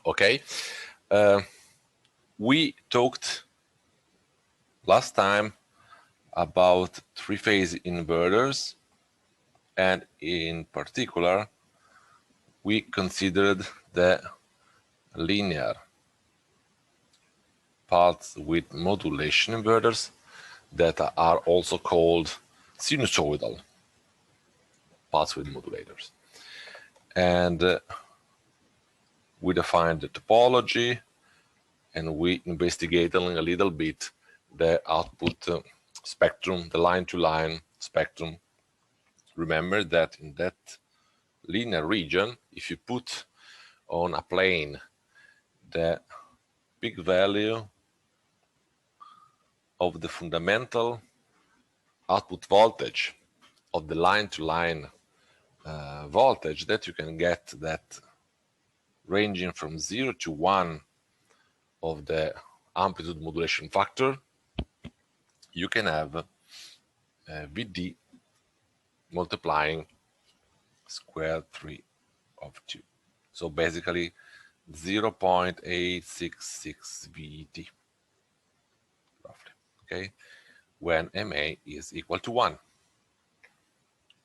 Okay, we talked last time about three-phase inverters, and in particular, we considered the linear pulse width modulation inverters that are also called sinusoidal pulse width modulators. And we defined the topology, and we investigated a little bit the output spectrum, the line-to-line spectrum. Remember that in that linear region, if you put on a plane the peak value of the fundamental output voltage of the line-to-line voltage, that you can get that ranging from 0 to 1 of the amplitude modulation factor, you can have VD multiplying square 3 of 2. So basically 0.866 VD, roughly, okay, when MA is equal to 1.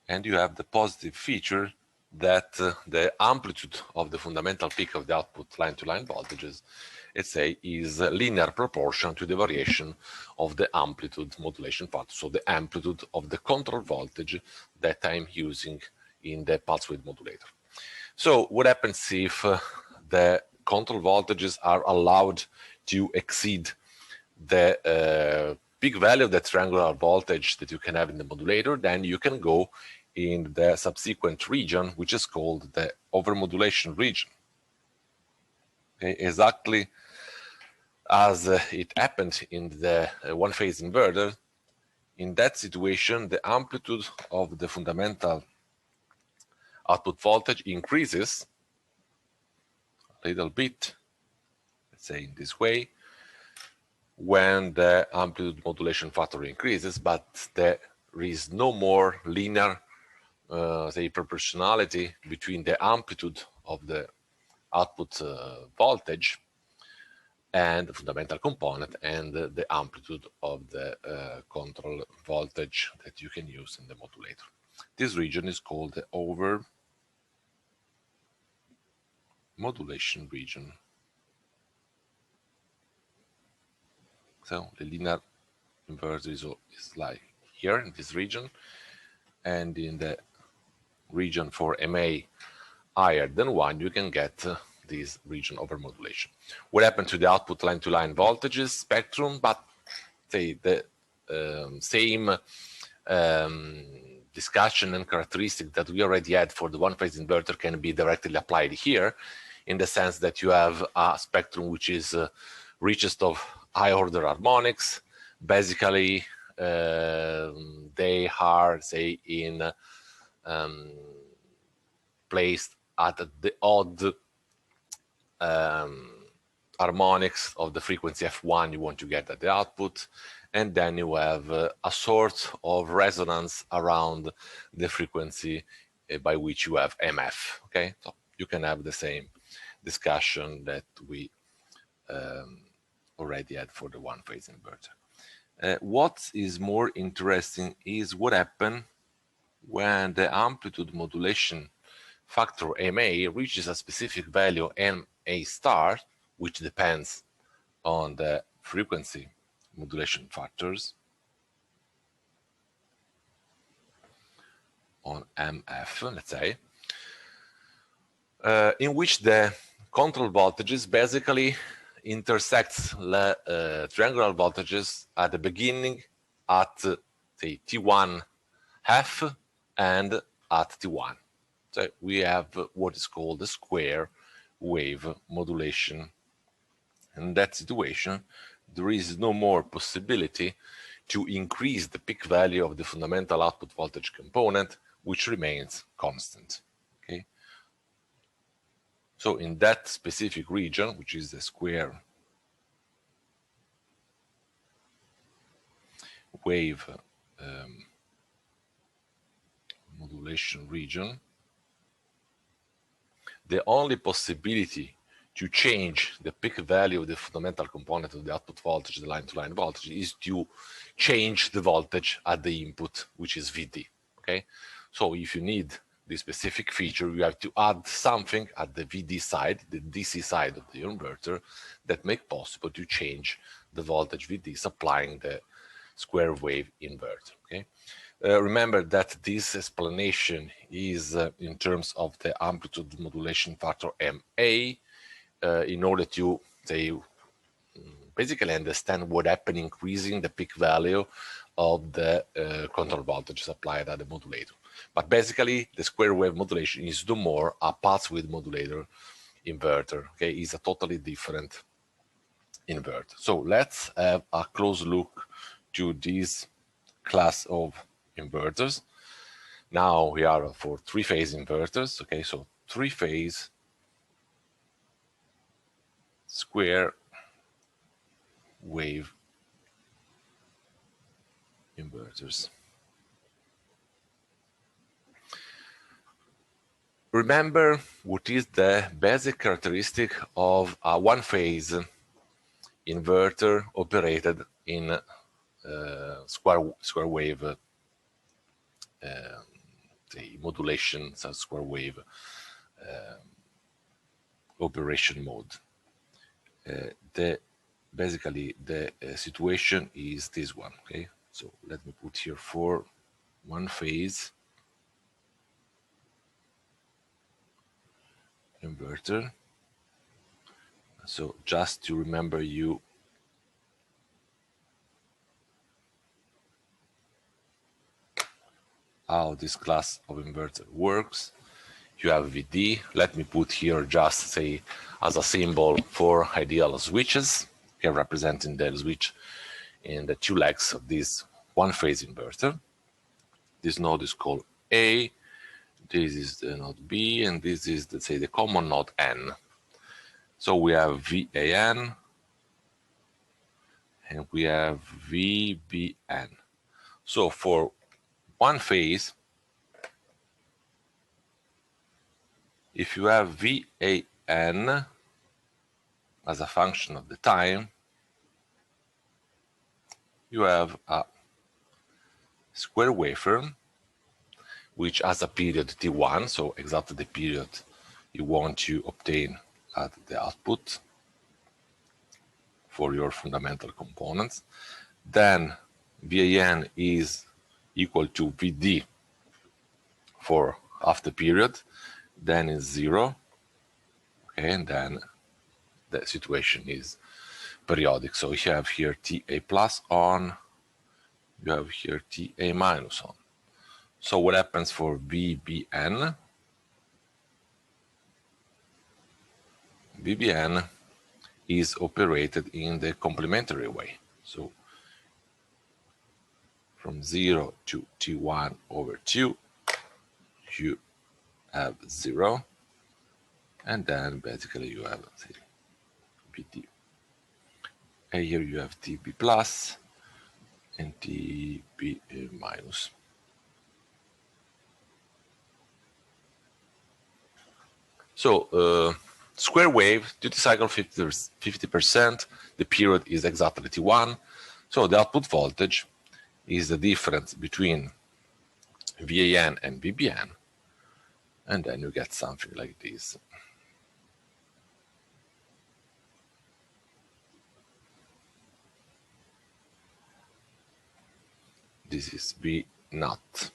And you have the positive feature that the amplitude of the fundamental peak of the output line-to-line voltages, let's say, is linear proportion to the variation of the amplitude modulation factor, so the amplitude of the control voltage that I'm using in the pulse width modulator. So what happens if the control voltages are allowed to exceed the peak value of the triangular voltage that you can have in the modulator? Then you can go in the subsequent region, which is called the overmodulation region. Okay, exactly as it happened in the one-phase inverter. In that situation, the amplitude of the fundamental output voltage increases a little bit, let's say in this way, when the amplitude modulation factor increases, but there is no more linear say proportionality between the amplitude of the output voltage and the fundamental component and the amplitude of the control voltage that you can use in the modulator. This region is called the overmodulation region. So the linear inverter is like here in this region, and in the region for MA higher than 1, you can get this region overmodulation. What happened to the output line-to-line voltages spectrum? But say the same discussion and characteristic that we already had for the one-phase inverter can be directly applied here, in the sense that you have a spectrum which is richest of high-order harmonics. Basically, they are, say, in placed at the odd harmonics of the frequency F1 you want to get at the output, and then you have a sort of resonance around the frequency by which you have MF. Okay, so you can have the same discussion that we already had for the one-phase inverter. What is more interesting is what happened when the amplitude modulation factor MA reaches a specific value MA star, which depends on the frequency modulation factors on MF, let's say, in which the control voltages basically intersects the triangular voltages at the beginning at, say, T1 half and at T1. So we have what is called the square wave modulation. In that situation, there is no more possibility to increase the peak value of the fundamental output voltage component, which remains constant. Okay. So in that specific region, which is the square wave modulation region, the only possibility to change the peak value of the fundamental component of the output voltage, the line-to-line voltage, is to change the voltage at the input, which is VD, okay? So if you need this specific feature, you have to add something at the VD side, the DC side of the inverter, that make possible to change the voltage VD supplying the square wave inverter, okay? Remember that this explanation is in terms of the amplitude modulation factor MA, in order to say basically understand what happened increasing the peak value of the control voltage supplied at the modulator. But basically, the square wave modulation is no more a pulse width modulator inverter. Okay, it's a totally different inverter. So let's have a close look to this class of inverters. Now we are for three-phase inverters. Okay, so three-phase square wave inverters. Remember what is the basic characteristic of a one-phase inverter operated in square wave the modulation, so square wave operation mode. Basically the situation is this one. Okay, so let me put here for one phase inverter. So just to remember you how this class of inverter works. You have VD. Let me put here just say as a symbol for ideal switches, here representing the switch in the two legs of this one-phase inverter. This node is called A, this is the node B, and this is, let's say, the common node N. So we have VAN, and we have VBN. So for one phase, if you have VAN as a function of the time, you have a square waveform which has a period T1, so exactly the period you want to obtain at the output for your fundamental components. Then VAN is equal to VD for half the period, then is 0, okay, and then the situation is periodic. So you have here TA plus on, you have here TA minus on. So what happens for VBN? VBN is operated in the complementary way. So from 0 to T1 over 2, you have 0, and then basically you have VD. And here you have TB plus and TB minus. So square wave, duty cycle 50%, the period is exactly T1. So the output voltage is the difference between VAN and VBN, and then you get something like this. This is V naught.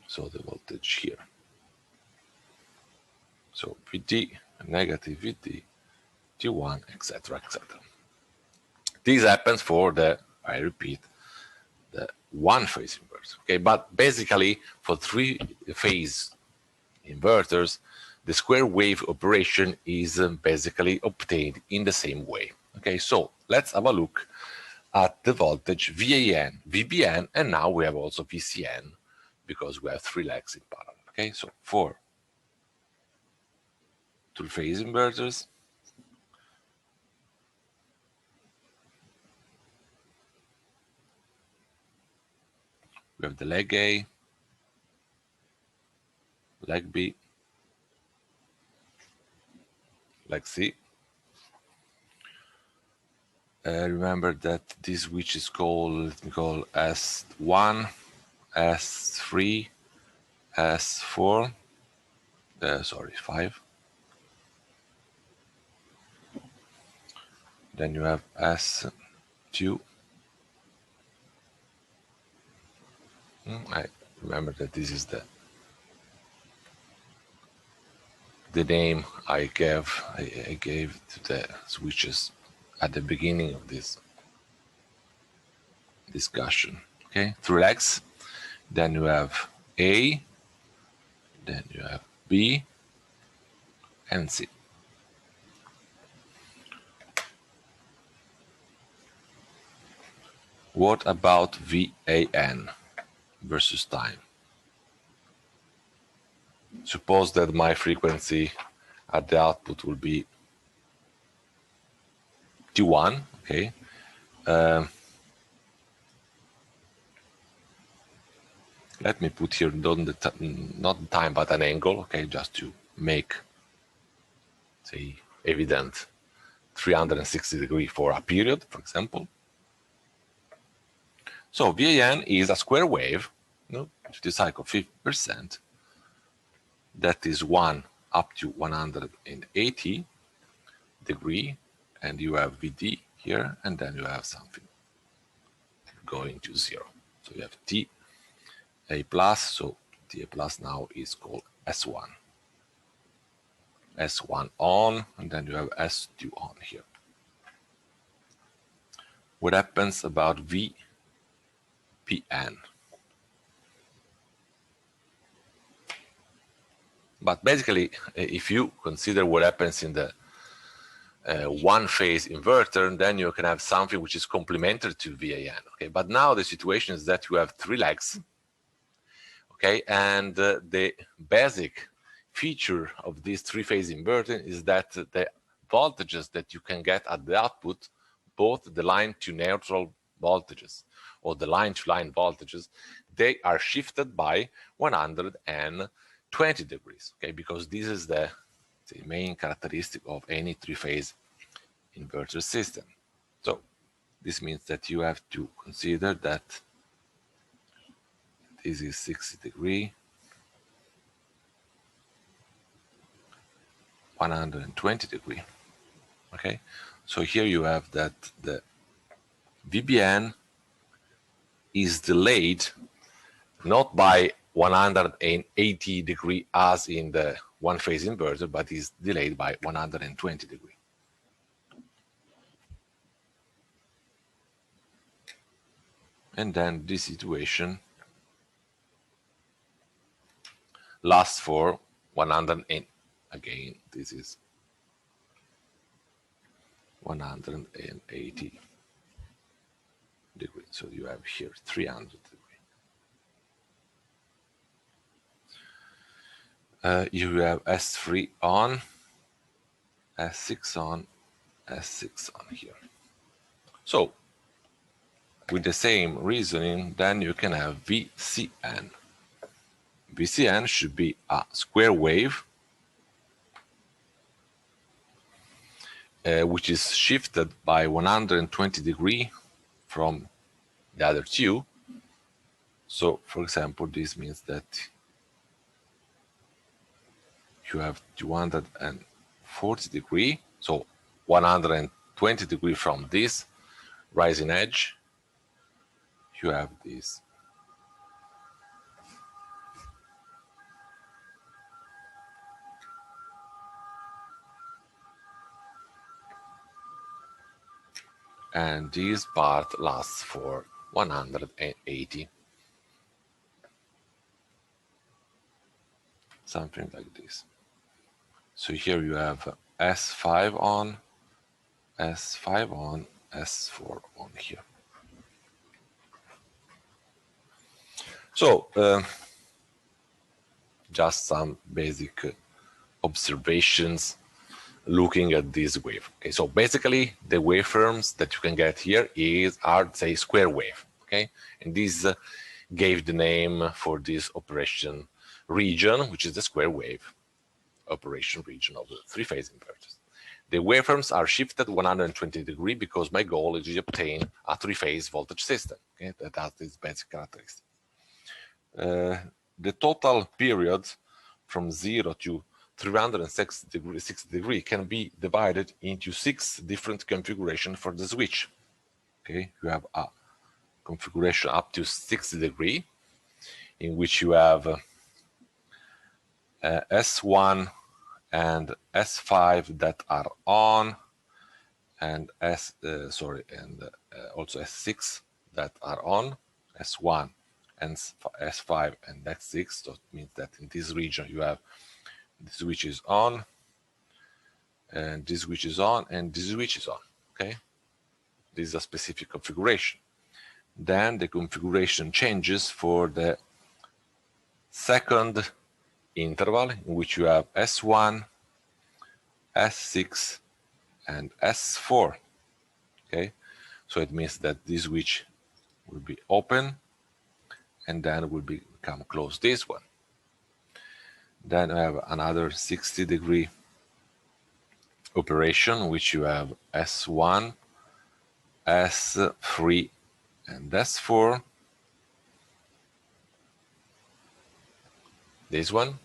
So the voltage here. So VD, negative VD, T1, etc., etc. This happens for the, I repeat, the one-phase inverter. Okay, but basically for three-phase inverters, the square wave operation is basically obtained in the same way. Okay, so let's have a look at the voltage VAN, VBN, and now we have also VCN because we have three legs in parallel. Okay, so for three-phase inverters, we have the leg A, leg B, leg C. Remember that this which is called, let me call S1, S3, S4, sorry, 5. Then you have S2. I remember that this is the name I gave to the switches at the beginning of this discussion. Okay, 3 legs. Then you have A, then you have B, and C. What about VAN versus time? Suppose that my frequency at the output will be T1, okay? Let me put here not the time, but an angle, okay, just to make, say, evident 360 degrees for a period, for example. So VAN is a square wave, duty cycle 50%, that is 1 up to 180 degree, and you have VD here, and then you have something going to 0. So you have T A plus, so TA plus now is called S1. S1 on, and then you have S2 on here. What happens about VPN? But basically, if you consider what happens in the one-phase inverter, then you can have something which is complementary to VAN. Okay, but now the situation is that you have 3 legs. Okay, and the basic feature of this 3-phase inverter is that the voltages that you can get at the output, both the line to neutral voltages or the line to line voltages, they are shifted by 120 degrees. Okay, because this is the main characteristic of any 3-phase inverter system. So this means that you have to consider that this is 60 degree, 120 degree. Okay, so here you have that the VBN is delayed not by 180 degree as in the one-phase inverter, but is delayed by 120 degree. And then this situation lasts for 180. Again, this is 180 degrees. So you have here 300 degrees. You have S3 on, S6 on, S6 on here. So with the same reasoning, then you can have VCN. VCN should be a square wave which is shifted by 120 degrees from the other two. So, for example, this means that you have 240 degrees, so 120 degrees from this rising edge. You have this. And this part lasts for 180. Something like this. So here you have S5 on, S5 on, S4 on here. So just some basic observations looking at this wave. Okay, so basically the waveforms that you can get here are say square wave. Okay, and this gave the name for this operation region, which is the square wave operation region of the three-phase inverters. The waveforms are shifted 120 degrees because my goal is to obtain a three-phase voltage system. Okay, that has this basic characteristic. The total period from 0 to 360 degree can be divided into 6 different configurations for the switch. Okay, you have a configuration up to 60 degrees, in which you have S1 and S5 that are on, and also S6 that are on, S1 and S5 and S6. So it means that in this region you have the switch is on, and this switch is on, and this switch is on. Okay, this is a specific configuration. Then the configuration changes for the second interval, in which you have S1, S6, and S4. Okay, so it means that this switch will be open, and then will become closed, this one. Then I have another 60 degree operation, which you have S1, S3, and S4. This one.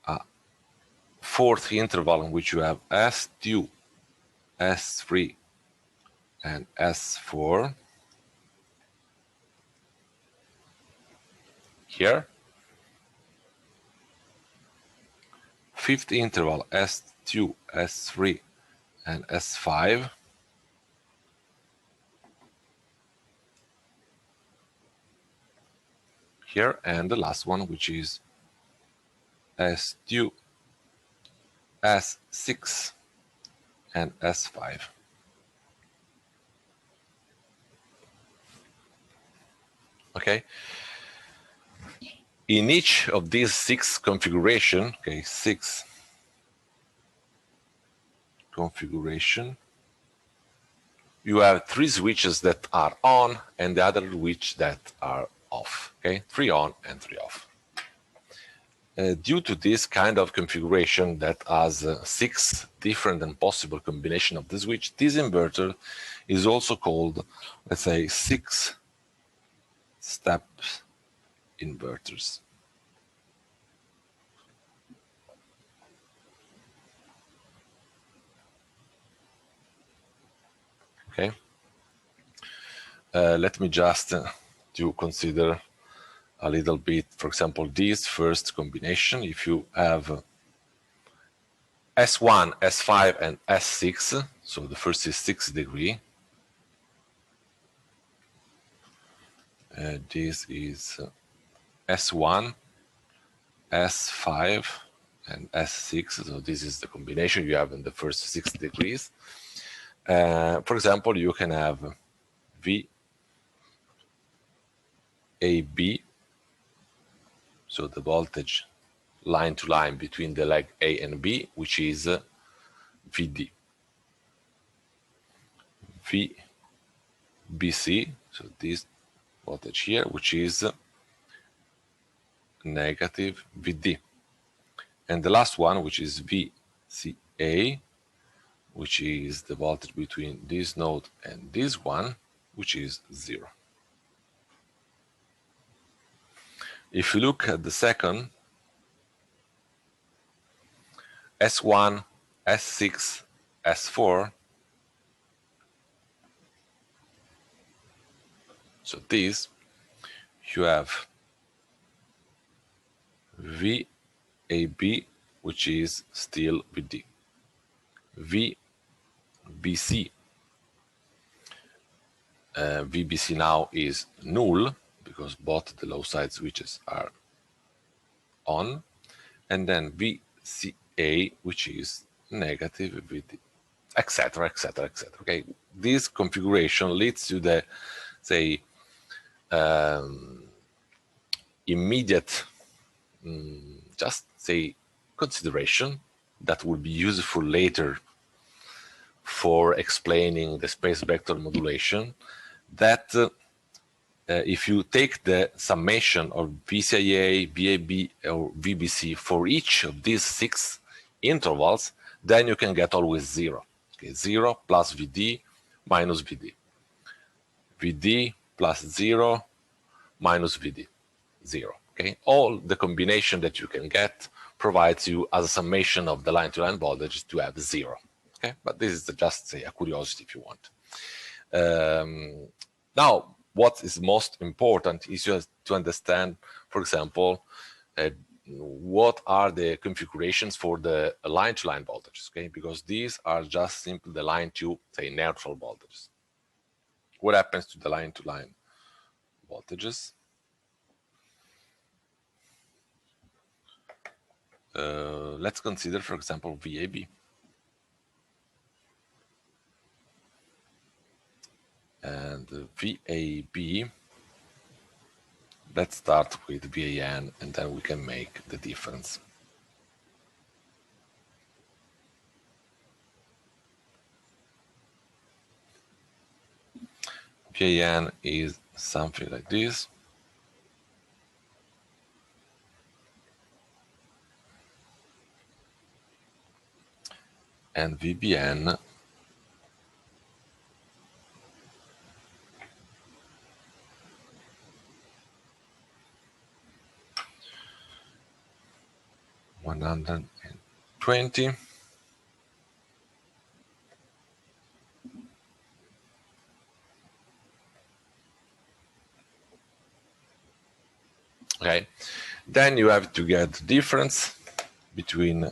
A fourth interval in which you have S2, S3, and S4. Here. Fifth interval S2, S3, and S5. Here, and the last one, which is S2, S6, and S5. Okay. In each of these 6 configuration, okay, 6 configuration, you have 3 switches that are on and the other switch that are off. Okay, 3 on and 3 off. Due to this kind of configuration that has 6 different and possible combination of the switch, this inverter is also called, let's say, 6-step inverters. Okay. Let me just to consider a little bit, for example, this first combination. If you have S1, S5, and S6, so the first is 60 degree. This is S1, S5, and S6. So this is the combination you have in the first 60 degrees. For example, you can have VAB, so the voltage line to line between the leg A and B, which is VD. VBC, so this voltage here, which is negative VD. And the last one, which is VCA, which is the voltage between this node and this one, which is 0. If you look at the second, S1, S6, S4, so this, you have VAB, which is still VD. VBC. VBC now is null because both the low side switches are on, and then VCA, which is negative VD, etc., etc., etc. Okay, this configuration leads to the, say, immediate, just say, consideration that will be useful later for explaining the space vector modulation, that if you take the summation of VCIA, VAB, or VBC for each of these 6 intervals, then you can get always 0. Okay, 0 plus VD minus VD. VD plus 0 minus VD, 0. Okay, all the combination that you can get provides you as a summation of the line-to-line voltage to have 0. Okay, but this is just say a curiosity if you want. Now, what is most important is just to understand, for example, what are the configurations for the line-to-line voltages, okay? Because these are just simply the line to, say, neutral voltages. What happens to the line-to-line voltages? Let's consider, for example, VAB. And VAB, let's start with VAN, and then we can make the difference. VAN is something like this. And VBN $120. Okay, then you have to get the difference between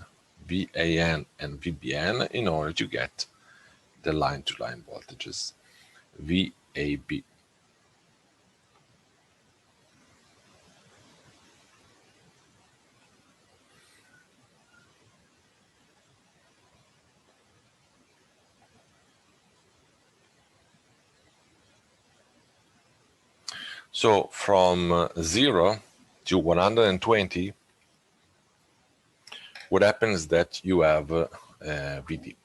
VAN and VBN in order to get the line-to-line voltages. VAB. So from 0 to 120, what happens is that you have VD.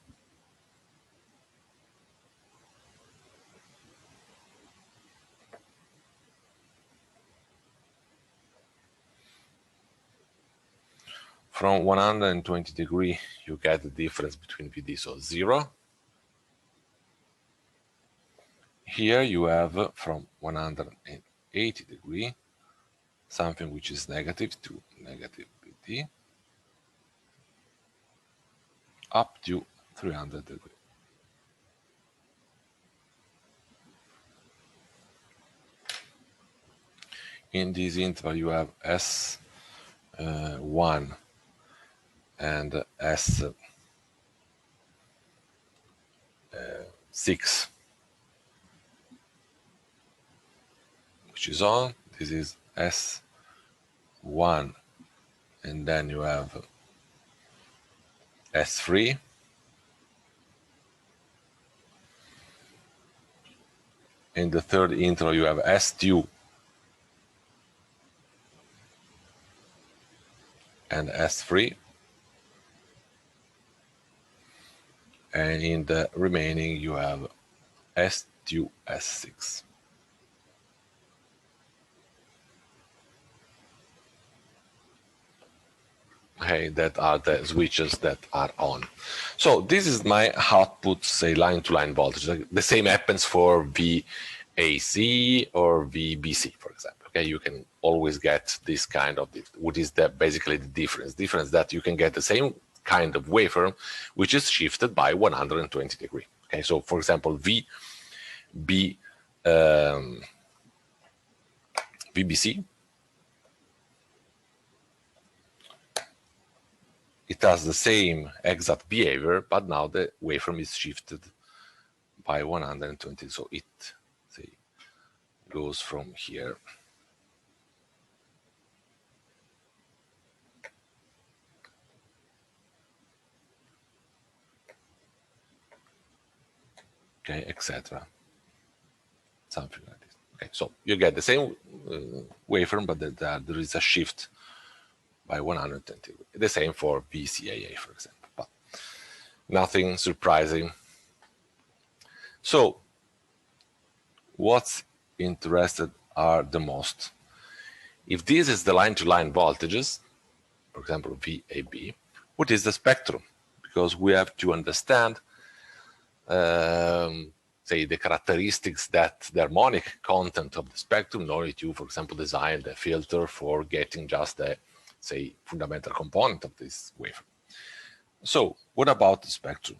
From 120 degree, you get the difference between VD, so 0. Here you have from 180 degree, something which is negative to negative VD, up to 300 degree. In this interval, you have S1 and S6, which is on. This is S1, and then you have S3. In the third interval, you have S2 and S3. And in the remaining, you have S2, S6. Okay, that are the switches that are on. So this is my output, say, line-to-line voltage. The same happens for VAC or VBC, for example. Okay, you can always get this kind of, what is basically the difference? Difference that you can get the same kind of waveform, which is shifted by 120 degree. Okay, so for example, VBC, it has the same exact behavior, but now the waveform is shifted by 120. So it, say, goes from here. Okay, etc. Something like this. Okay, so you get the same waveform, but there is a shift by 120. The same for VCIA, for example, but nothing surprising. So what's interested are the most. If this is the line-to-line voltages, for example, VAB, what is the spectrum? Because we have to understand, say, the characteristics that the harmonic content of the spectrum in order to, for example, design the filter for getting just the, say, fundamental component of this waveform. So what about the spectrum?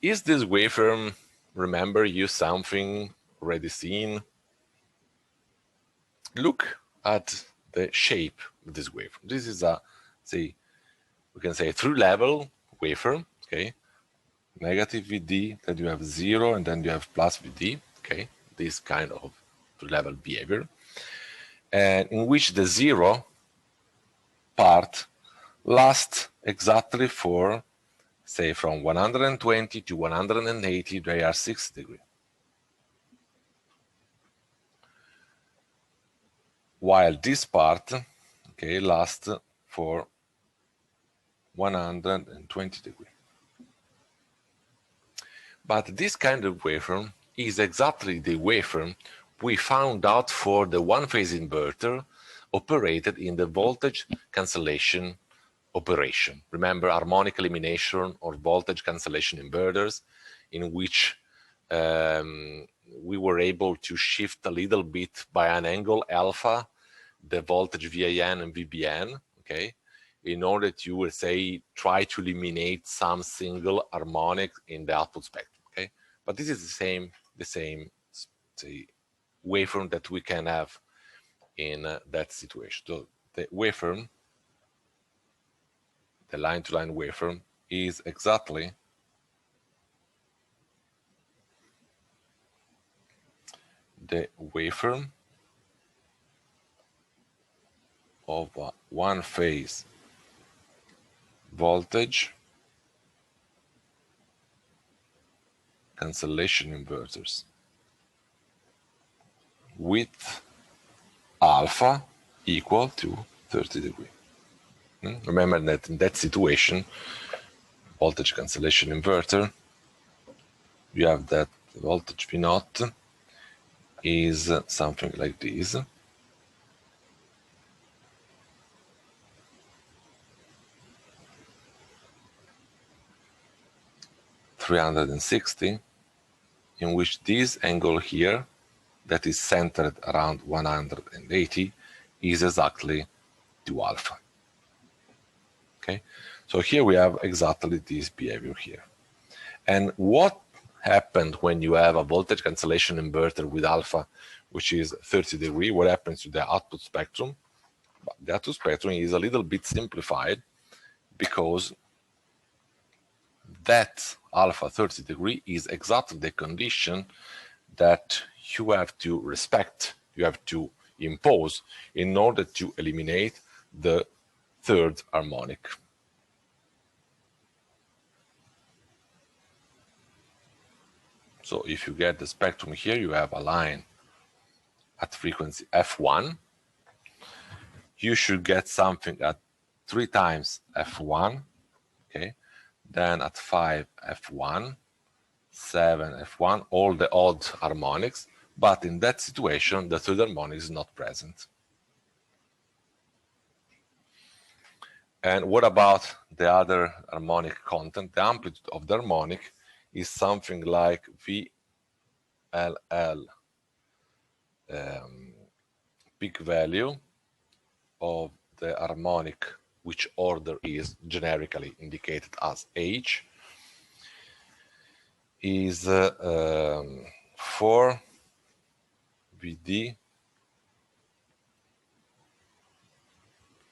Is this waveform, remember you something already seen? Look at the shape of this waveform. This is a, say, we can say through level waveform, okay? Negative VD, then you have 0, and then you have plus VD, okay? This kind of through level behavior. And in which the 0 part lasts exactly for, say, from 120 to 180, they are 6 degrees. While this part, okay, lasts for 120 degrees. But this kind of waveform is exactly the waveform we found out for the one-phase inverter operated in the voltage cancellation operation. Remember harmonic elimination or voltage cancellation inverters, in which we were able to shift a little bit by an angle alpha the voltage VIN and VBN, okay, in order to, say, try to eliminate some single harmonic in the output spectrum, okay? But this is the same, say, waveform that we can have in that situation. So the waveform, the line-to-line waveform, is exactly the waveform of a one-phase voltage cancellation inverters with alpha equal to 30 degrees. Remember that in that situation, voltage cancellation inverter, you have that voltage V naught is something like this. (360), in which this angle here that is centered around 180 is exactly 2 alpha. Okay, so here we have exactly this behavior here. And what happened when you have a voltage cancellation inverter with alpha, which is 30 degrees? What happens to the output spectrum? The output spectrum is a little bit simplified because that alpha 30 degrees is exactly the condition that you have to respect, you have to impose in order to eliminate the third harmonic. So if you get the spectrum here, you have a line at frequency f1. You should get something at 3 times f1, okay? Then at 5 f1, 7 f1, all the odd harmonics, but in that situation, the third harmonic is not present. And what about the other harmonic content? The amplitude of the harmonic is something like VLL, peak value of the harmonic, which order is generically indicated as H, is 4 VD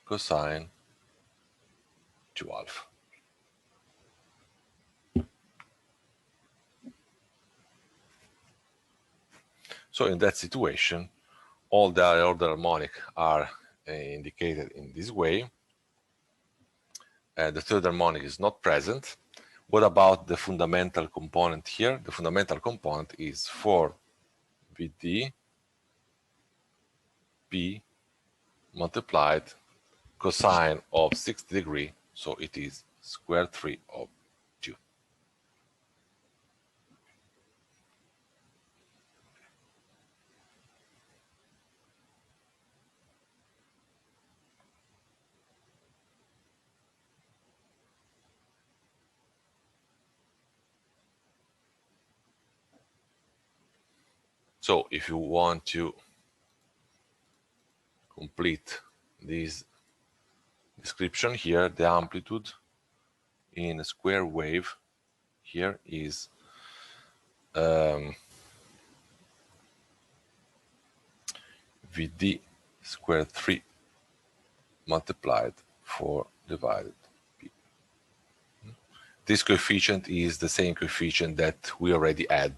cosine 2 alpha. So in that situation, all the order harmonic are indicated in this way. The third harmonic is not present. What about the fundamental component here? The fundamental component is 4 VD P multiplied cosine of 60 degrees, so it is square 3 of 2. So if you want to complete this description here, the amplitude in a square wave here is Vd square 3 multiplied 4 divided p. This coefficient is the same coefficient that we already had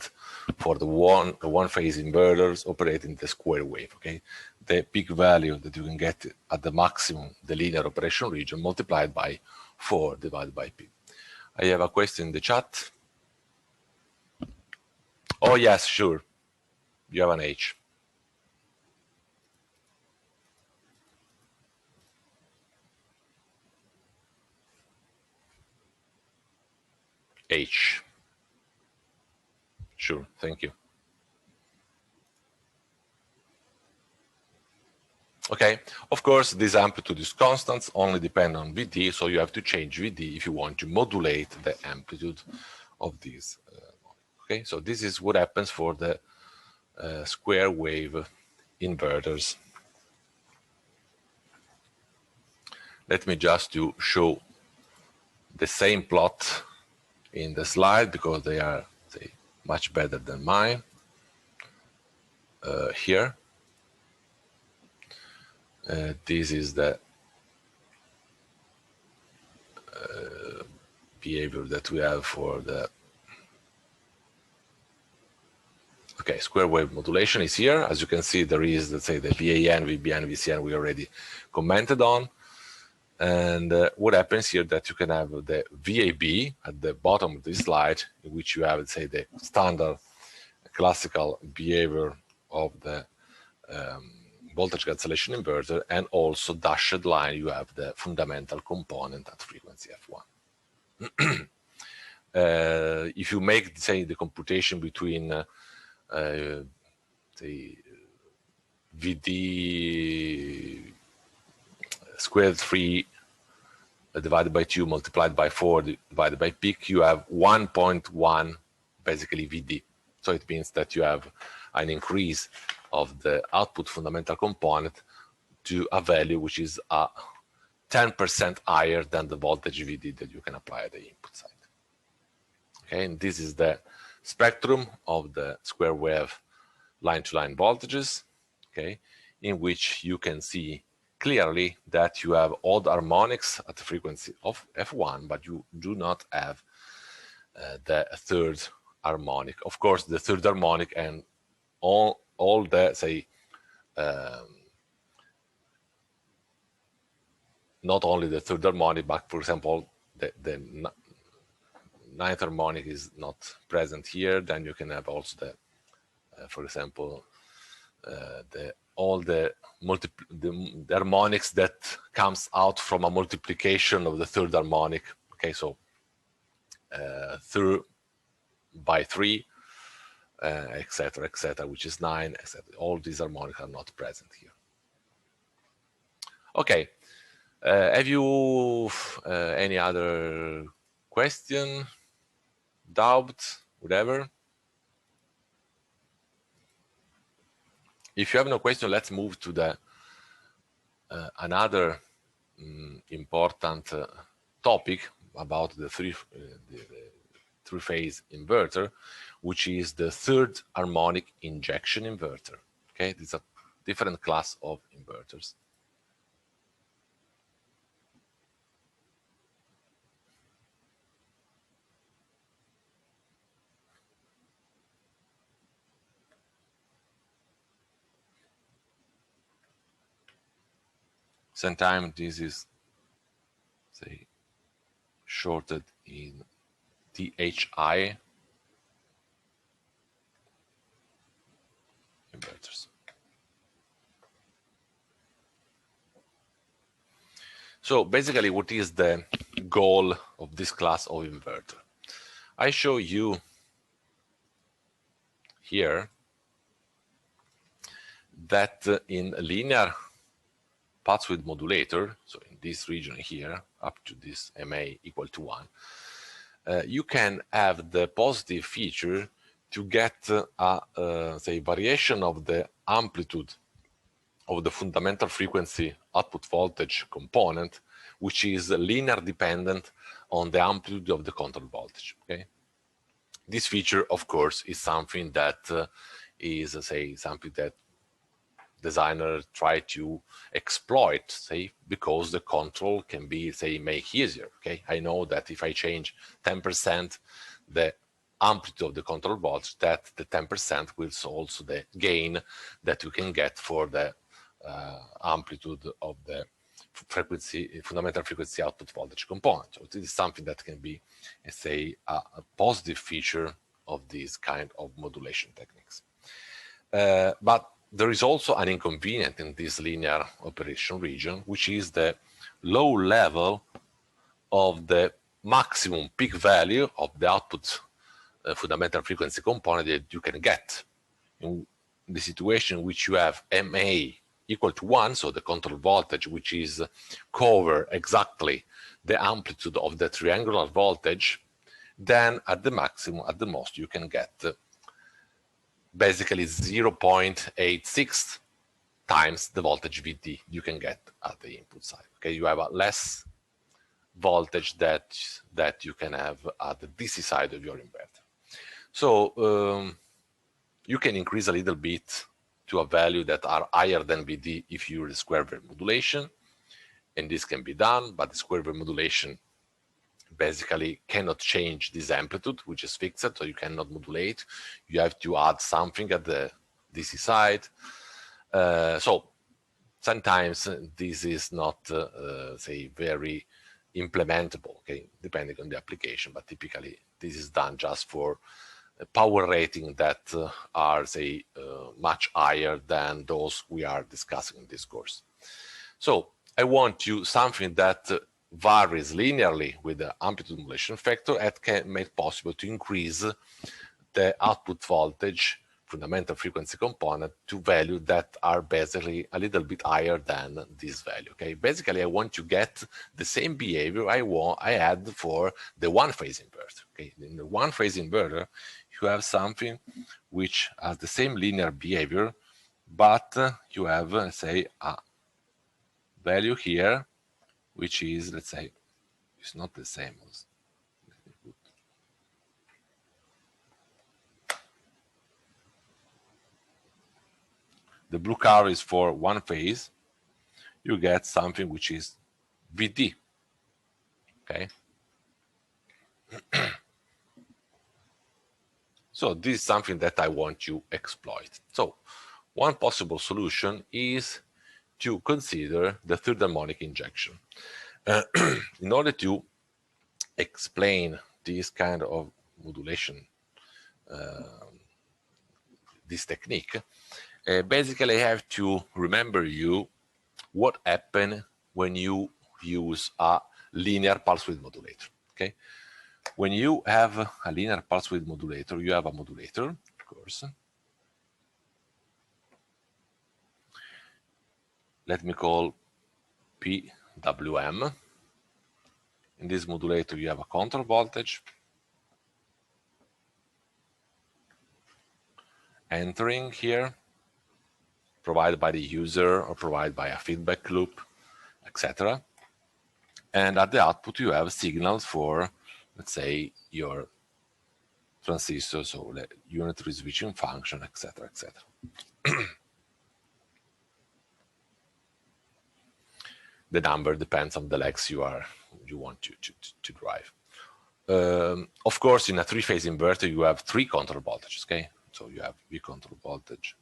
for the one phase inverters operating the square wave. Okay, the peak value that you can get at the maximum, the linear operation region, multiplied by 4 divided by p. I have a question in the chat. Oh yes, sure. You have an H. H. Sure, thank you. Okay, of course, this amplitude is constant, only depend on Vd, so you have to change Vd if you want to modulate the amplitude of this. Okay, so this is what happens for the square wave inverters. Let me just to show the same plot in the slide because they are, say, much better than mine. Here, this is the behavior that we have for the square wave modulation is here. As you can see, there is, let's say, the VAN, VBN, VCN we already commented on. And what happens here that you can have the VAB at the bottom of this slide, in which you have, let's say, the standard classical behavior of the voltage cancellation inverter, and also dashed line, you have the fundamental component at frequency F1. If you make, say, the computation between the Vd squared 3 divided by 2 multiplied by 4 divided by peak, you have 1.1 basically Vd. So it means that you have an increase of the output fundamental component to a value which is 10% higher than the voltage Vd that you can apply at the input side. Okay, and this is the spectrum of the square wave line-to-line voltages, okay, in which you can see clearly that you have odd harmonics at the frequency of F1, but you do not have the third harmonic. Of course, the third harmonic and all the, say, not only the third harmonic, but for example, the ninth harmonic is not present here. Then you can have also the, for example, all the harmonics that comes out from a multiplication of the third harmonic. Okay, so through by 3, etc., etc., which is 9, etc. All these harmonics are not present here. Okay, have you any other question, doubt, whatever? If you have no question, let's move to the another important topic about the three-phase inverter, which is the third harmonic injection inverter. Okay, this is a different class of inverters. Sometimes this is, say, shorted in THI inverters. So basically, what is the goal of this class of inverter? I show you here that in a linear pulse width modulator, so in this region here, up to this MA equal to 1, you can have the positive feature to get a say variation of the amplitude of the fundamental frequency output voltage component, which is linear dependent on the amplitude of the control voltage. Okay, this feature, of course, is something that is say something that designers try to exploit, say, because the control can be, say, make easier. Okay, I know that if I change 10% the amplitude of the control voltage, that the 10% will also the gain that you can get for the amplitude of the frequency, fundamental frequency output voltage component. So this is something that can be, say, a positive feature of these kind of modulation techniques. But there is also an inconvenience in this linear operation region, which is the low level of the maximum peak value of the output fundamental frequency component that you can get. In the situation in which you have MA equal to 1, so the control voltage, which is cover exactly the amplitude of the triangular voltage, then at the maximum, at the most, you can get basically 0.86 times the voltage VT you can get at the input side. Okay, you have a less voltage that you can have at the DC side of your inverter. So you can increase a little bit to a value that are higher than VD if you use the square wave modulation, and this can be done, but the square wave modulation basically cannot change this amplitude, which is fixed, so you cannot modulate. You have to add something at the DC side. So sometimes this is not, say, very implementable, okay, depending on the application, but typically this is done just for power rating that are, say, much higher than those we are discussing in this course. So I want you something that varies linearly with the amplitude modulation factor and can make possible to increase the output voltage fundamental frequency component to value that are basically a little bit higher than this value. Okay, basically I want to get the same behavior I had for the one-phase inverter. Okay, in the one-phase inverter you have something which has the same linear behavior, but you have say a value here which is, let's say, it's not the same as, the blue curve is for one phase, you get something which is VD. Okay. So this is something that I want to exploit. So one possible solution is to consider the third harmonic injection. In order to explain this kind of modulation, this technique, basically I have to remember you what happened when you use a linear pulse width modulator. Okay, when you have a linear pulse width modulator, you have a modulator, of course. Let me call PWM. In this modulator, you have a control voltage entering here, provided by the user or provided by a feedback loop, etc. And at the output, you have signals for, let's say, your transistor, so the unitary switching function, etc., etc. The number depends on the legs you want to drive. Of course, in a three-phase inverter, you have three control voltages. Okay, so you have V control voltage,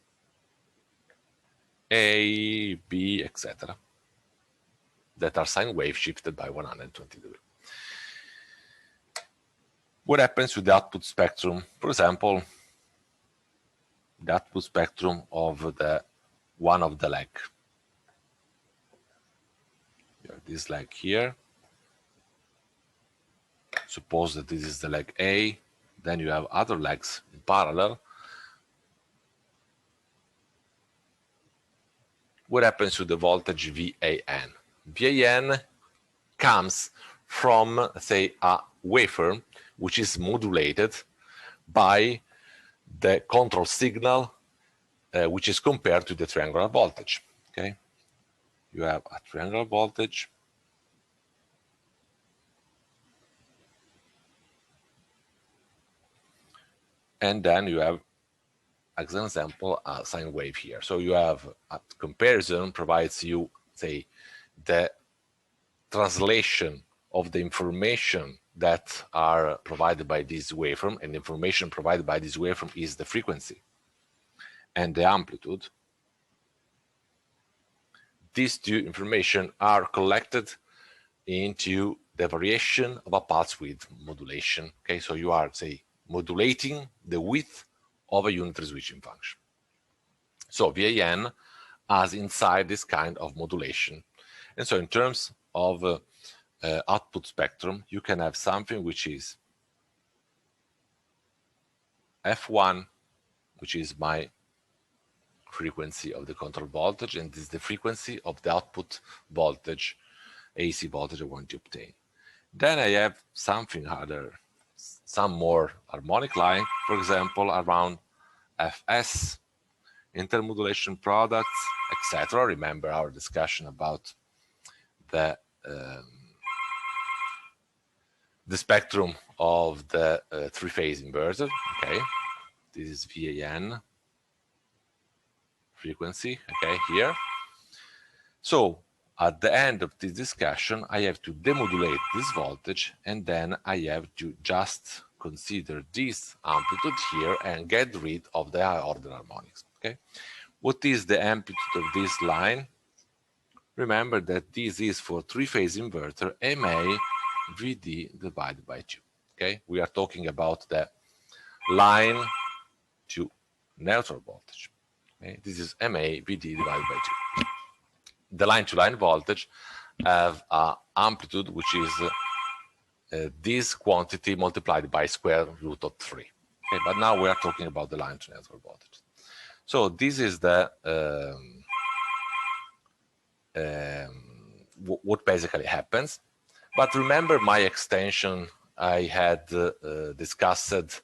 A, B, etc., that are sine wave shifted by 120 degrees. What happens with the output spectrum? For example, the output spectrum of the one of the leg. You have this leg here. Suppose that this is the leg A, then you have other legs in parallel. What happens to the voltage VAN? VAN comes from, say, a waveform which is modulated by the control signal which is compared to the triangular voltage. Okay, you have a triangular voltage, and then you have, as an example, a sine wave here. So you have a comparison provides you, say, the translation of the information that are provided by this waveform, and the information provided by this waveform is the frequency and the amplitude. These two information are collected into the variation of a pulse width modulation. Okay, so you are, say, modulating the width of a unitary switching function. So VAN has inside this kind of modulation. And so in terms of output spectrum, you can have something which is F1, which is my frequency of the control voltage, and this is the frequency of the output voltage, AC voltage I want to obtain. Then I have something other, some more harmonic line, for example, around Fs, intermodulation products, etc. Remember our discussion about the spectrum of the three-phase inverter. Okay, this is VAN frequency, okay, here. So at the end of this discussion, I have to demodulate this voltage, and then I have to just consider this amplitude here and get rid of the high order harmonics. Okay, what is the amplitude of this line? Remember that this is for three-phase inverter MA VD divided by 2. Okay, we are talking about the line to neutral voltage. Okay? This is MA VD divided by 2. The line to line voltage have an amplitude which is this quantity multiplied by square root of 3. Okay, but now we are talking about the line to neutral voltage. So this is the what basically happens. But remember my extension I had discussed at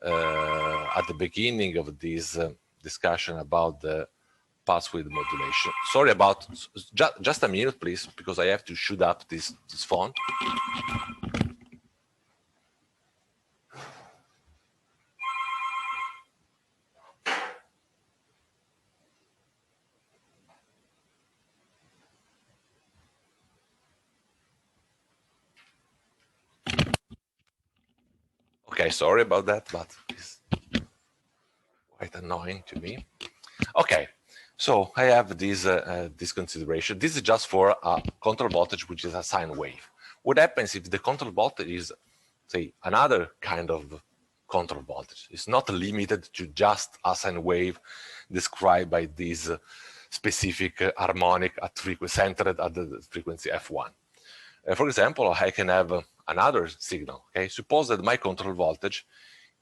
the beginning of this discussion about the pulse width modulation. Sorry about, just a minute, please, because I have to shoot up this font. Okay, sorry about that, but it's quite annoying to me. Okay, so I have this consideration. This is just for a control voltage, which is a sine wave. What happens if the control voltage is, say, another kind of control voltage? It's not limited to just a sine wave described by this specific harmonic at centered at the frequency F1. For example, I can have another signal. Okay, suppose that my control voltage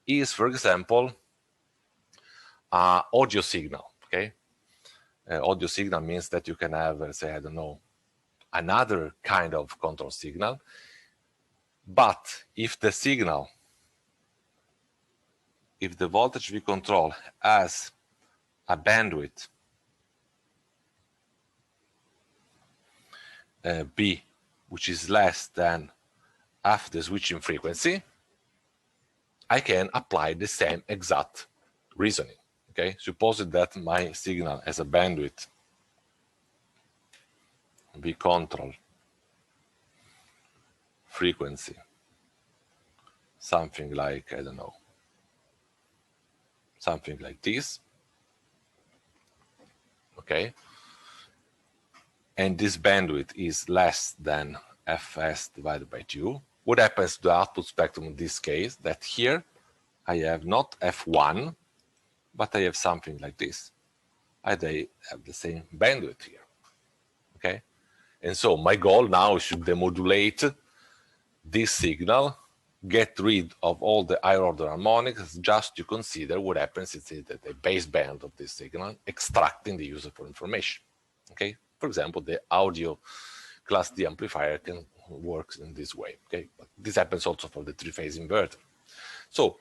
is, for example, audio signal. Okay, audio signal means that you can have, say, I don't know, another kind of control signal. But if the signal, if the voltage we control has a bandwidth B, which is less than half the switching frequency, I can apply the same exact reasoning. Okay, suppose that my signal has a bandwidth V control frequency, something like, I don't know, something like this. Okay, and this bandwidth is less than Fs divided by 2. What happens to the output spectrum in this case? That here I have not F1, but I have something like this. I have the same bandwidth here. Okay, And so my goal now is to demodulate this signal, get rid of all the higher order harmonics, just to consider what happens in the baseband of this signal, extracting the useful information. Okay, for example, the audio class D amplifier can work in this way. Okay, but this happens also for the three-phase inverter. So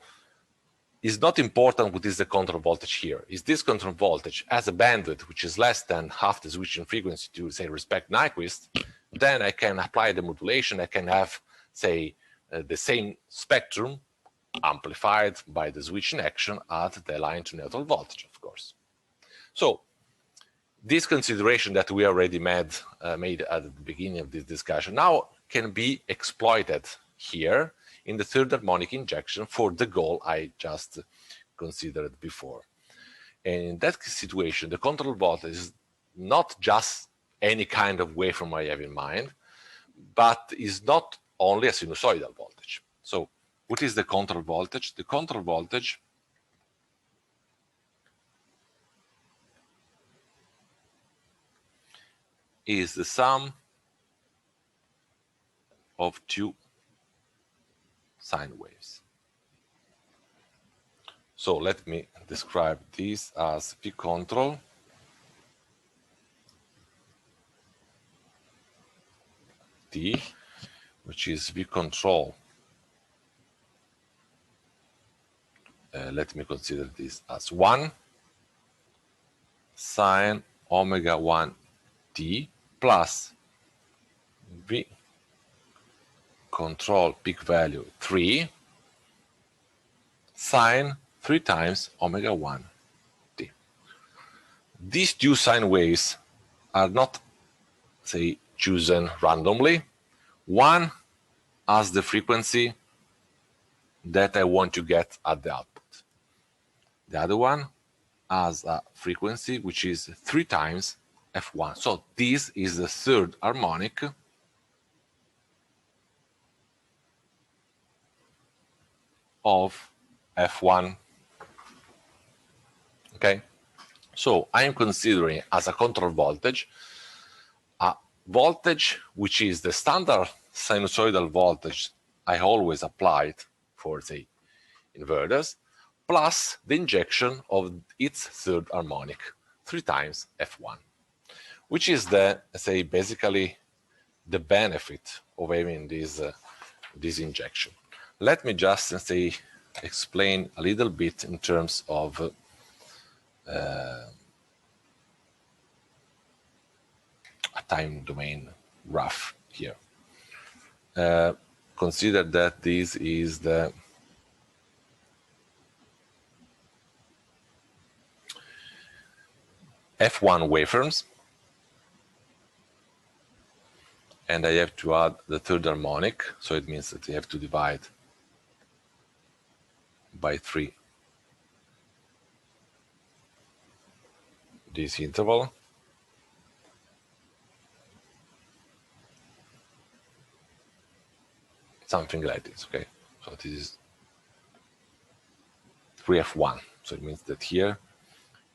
it's not important what is the control voltage here. Is this control voltage has a bandwidth which is less than half the switching frequency to, say, respect Nyquist, then I can apply the modulation. I can have, say, the same spectrum amplified by the switching action at the line to neutral voltage, of course. So this consideration that we already made at the beginning of this discussion now can be exploited here in the third harmonic injection for the goal I just considered before. And in that situation, the control voltage is not just any kind of waveform I have in mind, but is not only a sinusoidal voltage. So what is the control voltage? The control voltage is the sum of two sine waves. So let me describe this as V control T, which is V control. Let me consider this as 1 sine omega 1 T plus V control peak value 3 sine 3 times omega 1 T. These two sine waves are not, say, chosen randomly. One has the frequency that I want to get at the output. The other one has a frequency which is 3 times F1. So this is the third harmonic of F1. Okay, so I am considering as a control voltage a voltage which is the standard sinusoidal voltage I always applied for, say, inverters, plus the injection of its third harmonic, 3 times F1, which is the, say, basically the benefit of having this injection. Let me just, say, explain a little bit in terms of a time domain graph here. Consider that this is the F1 waveforms, and I have to add the third harmonic, so it means that I have to divide by 3 this interval. Something like this, okay? So this is 3F1, so it means that here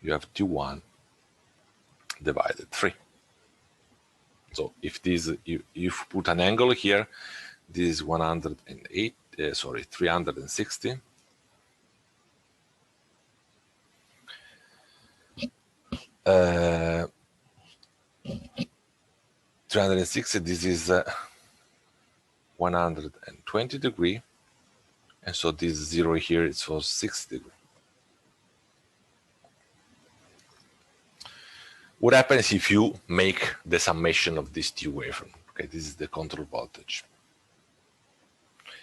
you have T1 divided 3. So if this, you put an angle here, this is 360. Uh, 360, this is 120 degree, and so this 0 here is for 60 degree. What happens if you make the summation of these two waveforms? Okay, this is the control voltage.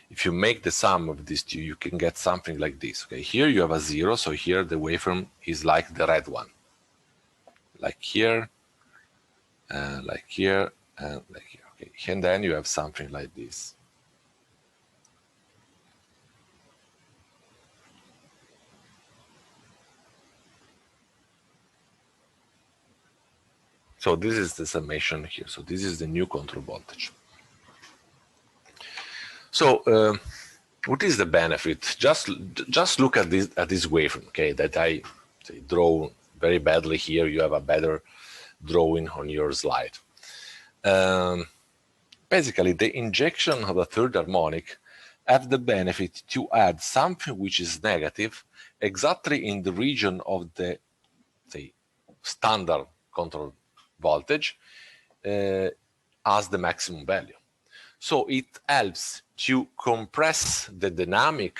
If you make the sum of these two, you can get something like this. Okay, here you have a 0, so here the waveform is like the red one, like here, and like here, and like here. Okay, and then you have something like this. So this is the summation here. So this is the new control voltage. So what is the benefit? Just look at this waveform, okay, that I draw very badly here. You have a better drawing on your slide. basically the injection of the third harmonic have the benefit to add something which is negative exactly in the region of the, say, standard control voltage as the maximum value. So it helps to compress the dynamic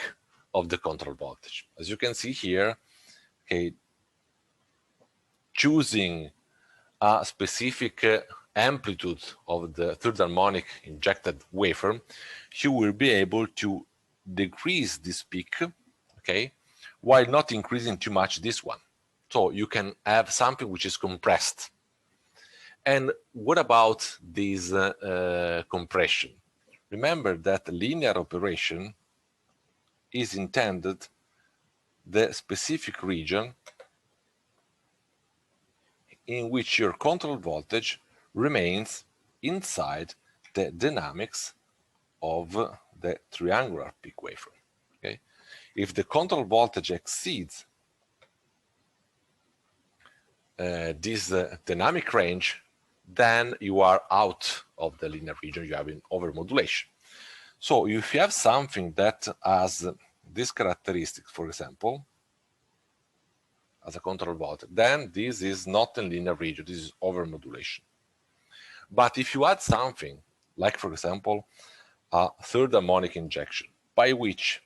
of the control voltage. As you can see here, okay, choosing a specific amplitude of the third harmonic injected waveform, you will be able to decrease this peak, okay, while not increasing too much this one. So you can have something which is compressed. And what about this compression? Remember that linear operation is intended the specific region in which your control voltage remains inside the dynamics of the triangular peak waveform. Okay? If the control voltage exceeds this dynamic range, then you are out of the linear region, you have an overmodulation. So if you have something that has this characteristic, for example, as a control voltage, then this is not in linear region, this is overmodulation. But if you add something, like for example, a third harmonic injection, by which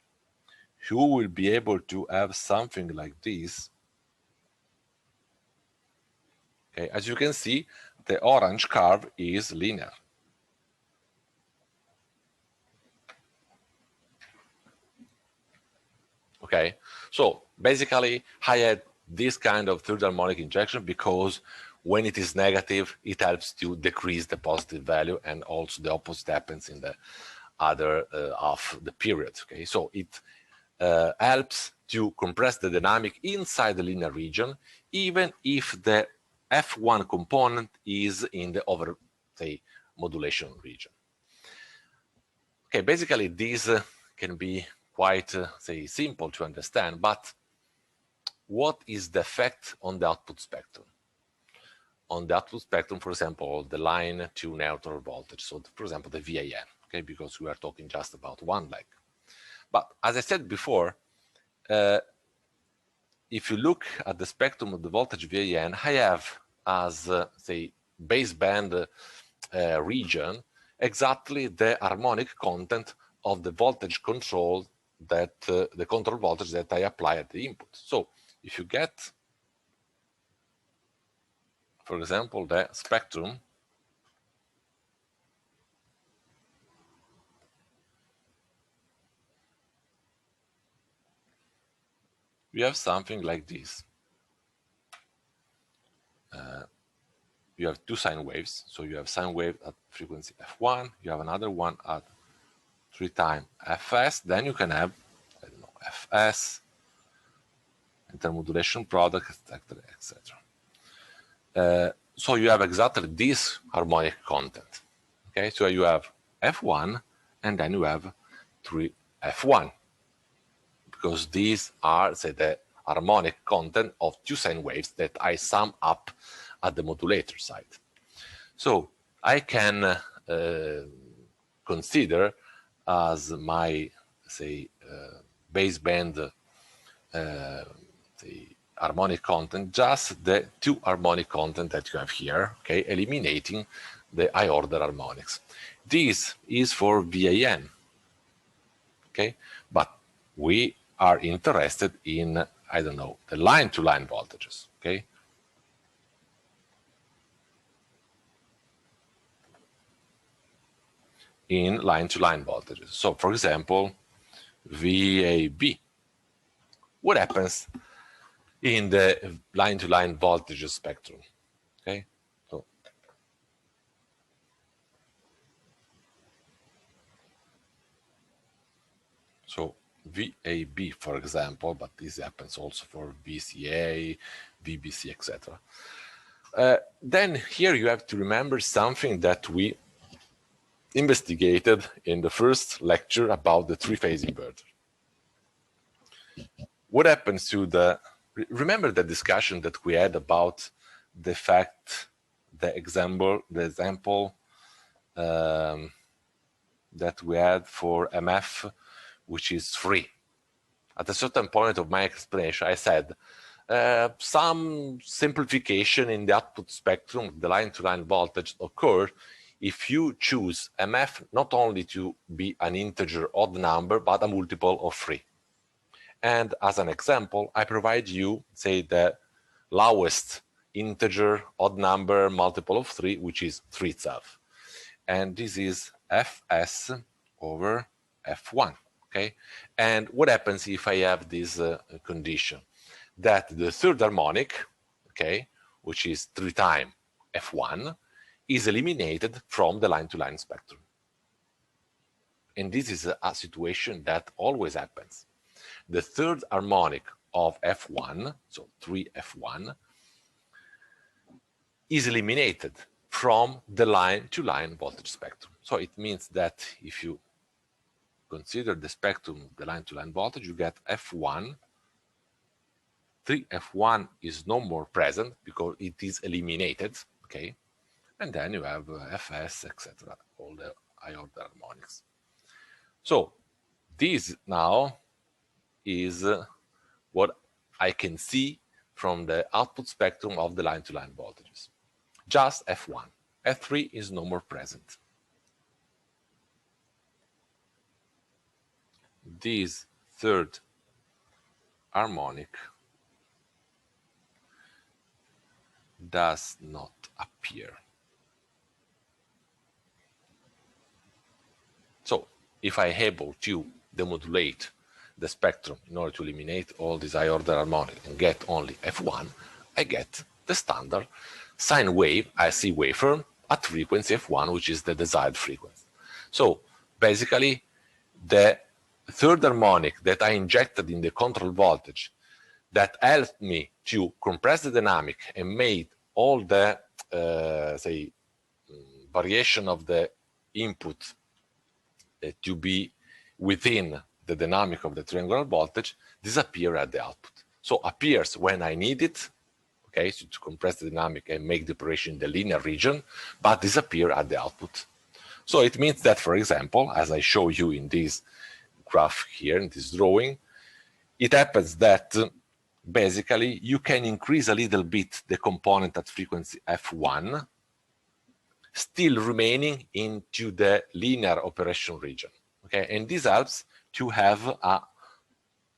you will be able to have something like this, okay, as you can see, the orange curve is linear. Okay, so basically I had this kind of third harmonic injection because when it is negative, it helps to decrease the positive value, and also the opposite happens in the other half the period. Okay, so it helps to compress the dynamic inside the linear region, even if the F1 component is in the over, say, modulation region. Okay, basically this can be quite, say, simple to understand, but what is the effect on the output spectrum? On the output spectrum, for example, the line to neutral voltage, so for example, the VAN, okay, because we are talking just about one leg. But as I said before, if you look at the spectrum of the voltage VAN, I have as, say, baseband region exactly the harmonic content of the voltage control that the control voltage that I apply at the input. So if you get, for example, the spectrum, we have something like this. You have two sine waves. So you have sine wave at frequency F1, you have another one at 3 times Fs, then you can have, I don't know, Fs, intermodulation product, etc., etc. So you have exactly this harmonic content. Okay, so you have F1 and then you have 3F1, because these are, say, the harmonic content of two sine waves that I sum up at the modulator side. So I can consider as my, say, baseband the harmonic content just the two harmonic content that you have here, okay, eliminating the high order harmonics. This is for VAN, okay, but we are interested in, I don't know, the line-to-line voltages, okay? In line-to-line voltages. So, for example, VAB. What happens in the line-to-line voltage spectrum? Okay, so VAB, for example, but this happens also for VCA, VBC, etc. Then here you have to remember something that we investigated in the first lecture about the three-phase inverter. What happens to the, remember the discussion that we had about the fact, the example that we had for MF, which is 3. At a certain point of my explanation, I said some simplification in the output spectrum, the line-to-line voltage occurred if you choose MF not only to be an integer odd number, but a multiple of 3. And as an example, I provide you, say, the lowest integer odd number multiple of 3, which is 3 itself. And this is Fs over F1, okay? And what happens if I have this condition? That the third harmonic, okay, which is 3 times F1, is eliminated from the line-to-line spectrum. And this is a situation that always happens. The third harmonic of F1, so 3F1, is eliminated from the line-to-line voltage spectrum. So it means that if you consider the spectrum, the line-to-line voltage, you get F1. 3F1 is no more present because it is eliminated, okay? And then you have Fs, etc., all the high order harmonics. So this now is what I can see from the output spectrum of the line-to-line voltages. Just F1. F3 is no more present. This third harmonic does not appear. So if I able to demodulate the spectrum in order to eliminate all these high order harmonic and get only F1, I get the standard sine wave IC waveform at frequency F1, which is the desired frequency. So basically, the third harmonic that I injected in the control voltage that helped me to compress the dynamic and made all the, say, variation of the input to be within the dynamic of the triangular voltage, disappear at the output. So appears when I need it, okay, so to compress the dynamic and make the operation in the linear region, but disappear at the output. So it means that, for example, as I show you in this graph here, in this drawing, it happens that basically you can increase a little bit the component at frequency F1, still remaining into the linear operation region, okay? And this helps to have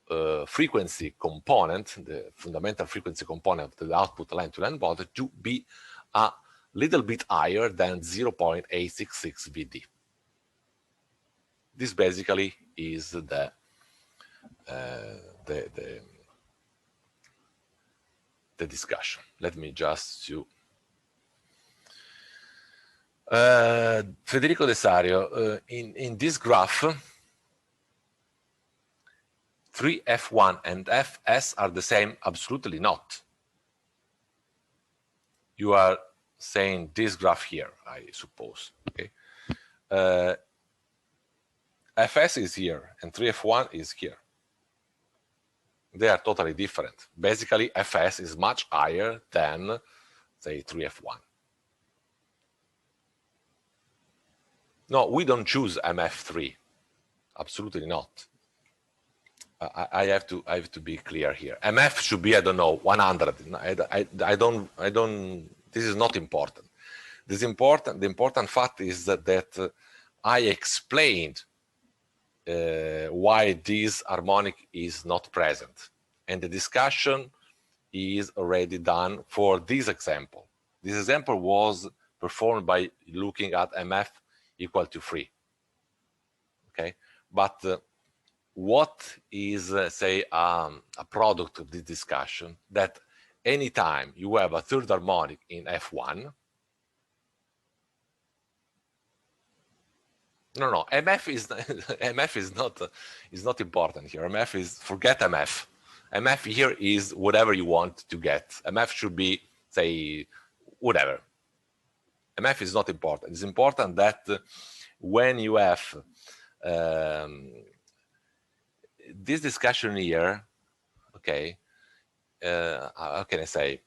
a frequency component, the fundamental frequency component of the output line-to-line voltage to be a little bit higher than 0.866 VD. This basically is the discussion. Let me just Federico Desario, in this graph, 3F1 and Fs are the same? Absolutely not. You are saying this graph here, I suppose. Okay. Fs is here and 3F1 is here. They are totally different. Basically, Fs is much higher than, say, 3F1. No, we don't choose MF3. Absolutely not. I have to be clear here. MF should be, I don't know, 100. I don't. This is not important. This important. The important fact is that I explained why this harmonic is not present, and the discussion is already done for this example. This example was performed by looking at MF equal to 3. Okay, but what is, say, a product of this discussion, that anytime you have a third harmonic in F1, no, MF is MF is not important here. MF is, forget MF. MF here is whatever you want to get. MF should be, say, whatever. MF is not important. It's important that when you have this discussion here, okay, how can I say,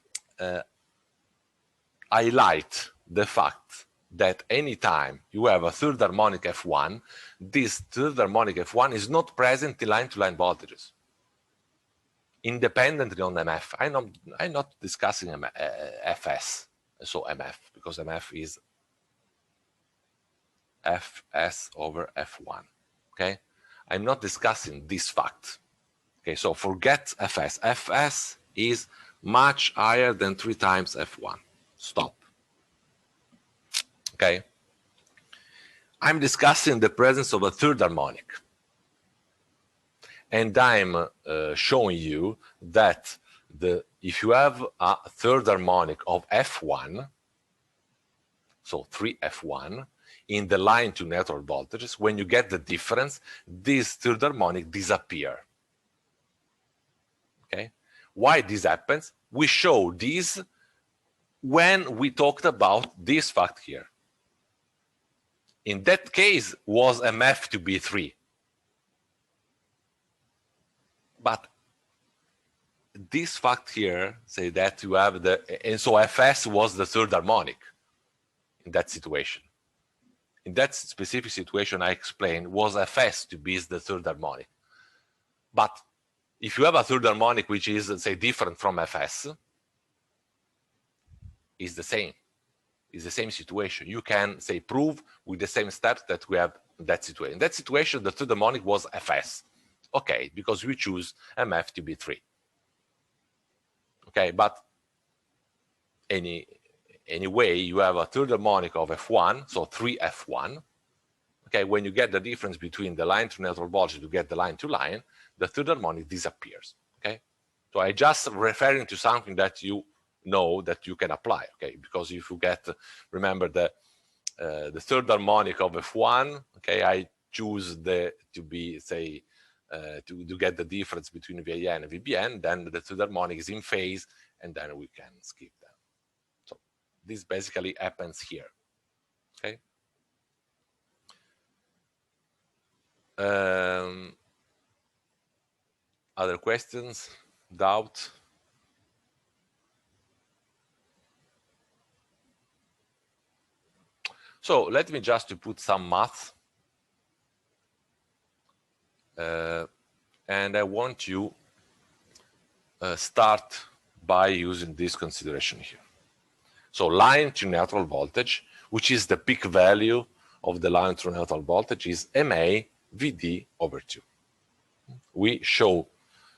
highlight the fact that anytime you have a third harmonic F1, this third harmonic F1 is not present in line-to-line voltages, independently on MF. I'm not discussing FS, so MF, because MF is Fs over F1, okay? I'm not discussing this fact. Okay, so forget Fs. Fs is much higher than 3 times F1. Stop. Okay? I'm discussing the presence of a third harmonic. And I'm showing you that if you have a third harmonic of F1, so 3F1, in the line to neutral voltages, when you get the difference, this third harmonic disappear. Okay? Why this happens? We show this when we talked about this fact here. In that case, was MF to be 3. But this fact here say that you have and so Fs was the third harmonic in that situation. In that specific situation I explained, was Fs to be the third harmonic. But if you have a third harmonic which is, say, different from Fs, is the same. Is the same situation. You can, say, prove with the same steps that we have in that situation. In that situation, the third harmonic was Fs. Okay, because we choose MF to be 3. Okay, but anyway, you have a third harmonic of F1, so 3F1. Okay, when you get the difference between the line to neutral voltage to get the line to line, the third harmonic disappears. Okay, so I just referring to something that you know that you can apply. Okay, because if you get, remember the third harmonic of F1. Okay, I choose to be, say, to get the difference between VAN and VBN. Then the third harmonic is in phase, and then we can skip them. So this basically happens here. Okay. Other questions? Doubt? So let me just to put some math. And I want you start by using this consideration here. So line to neutral voltage, which is the peak value of the line to neutral voltage, is MA VD over 2.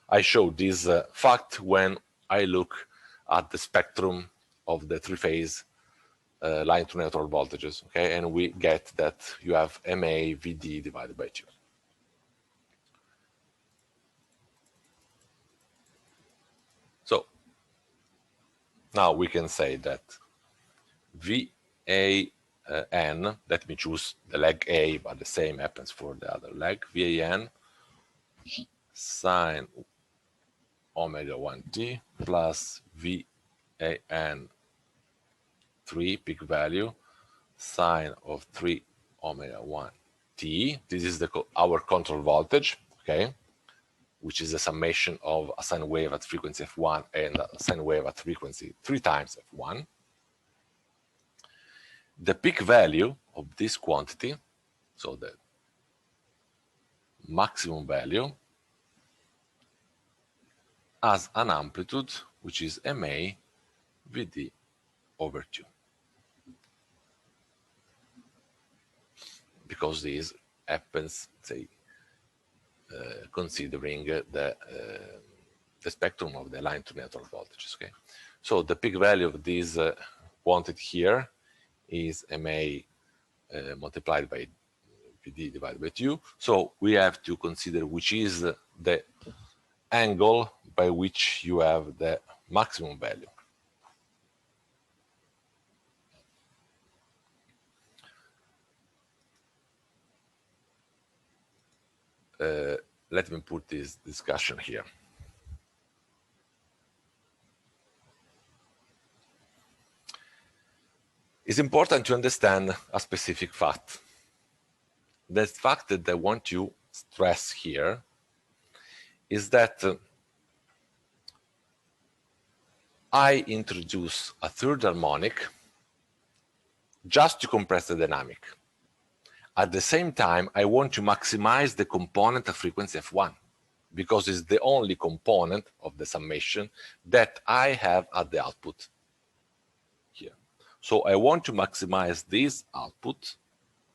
I show this fact when I look at the spectrum of the three-phase line to neutral voltages, okay? And we get that you have MA VD divided by 2. So now we can say that VAN, let me choose the leg A, but the same happens for the other leg, VAN sine omega 1t plus VAN 3 peak value sine of 3 omega 1t. This is our control voltage, okay, which is a summation of a sine wave at frequency F1 and a sine wave at frequency 3 times F1. The peak value of this quantity, so the maximum value, has an amplitude which is MA VD over 2. Because this happens, say, considering the spectrum of the line to neutral voltages. Okay, so the peak value of this quantity here is MA multiplied by VD divided by 2. So we have to consider which is the angle by which you have the maximum value. Let me put this discussion here. It's important to understand a specific fact. The fact that I want to stress here is that I introduce a third harmonic just to compress the dynamic. At the same time, I want to maximize the component of frequency f1 because it's the only component of the summation that I have at the output here. So I want to maximize this output,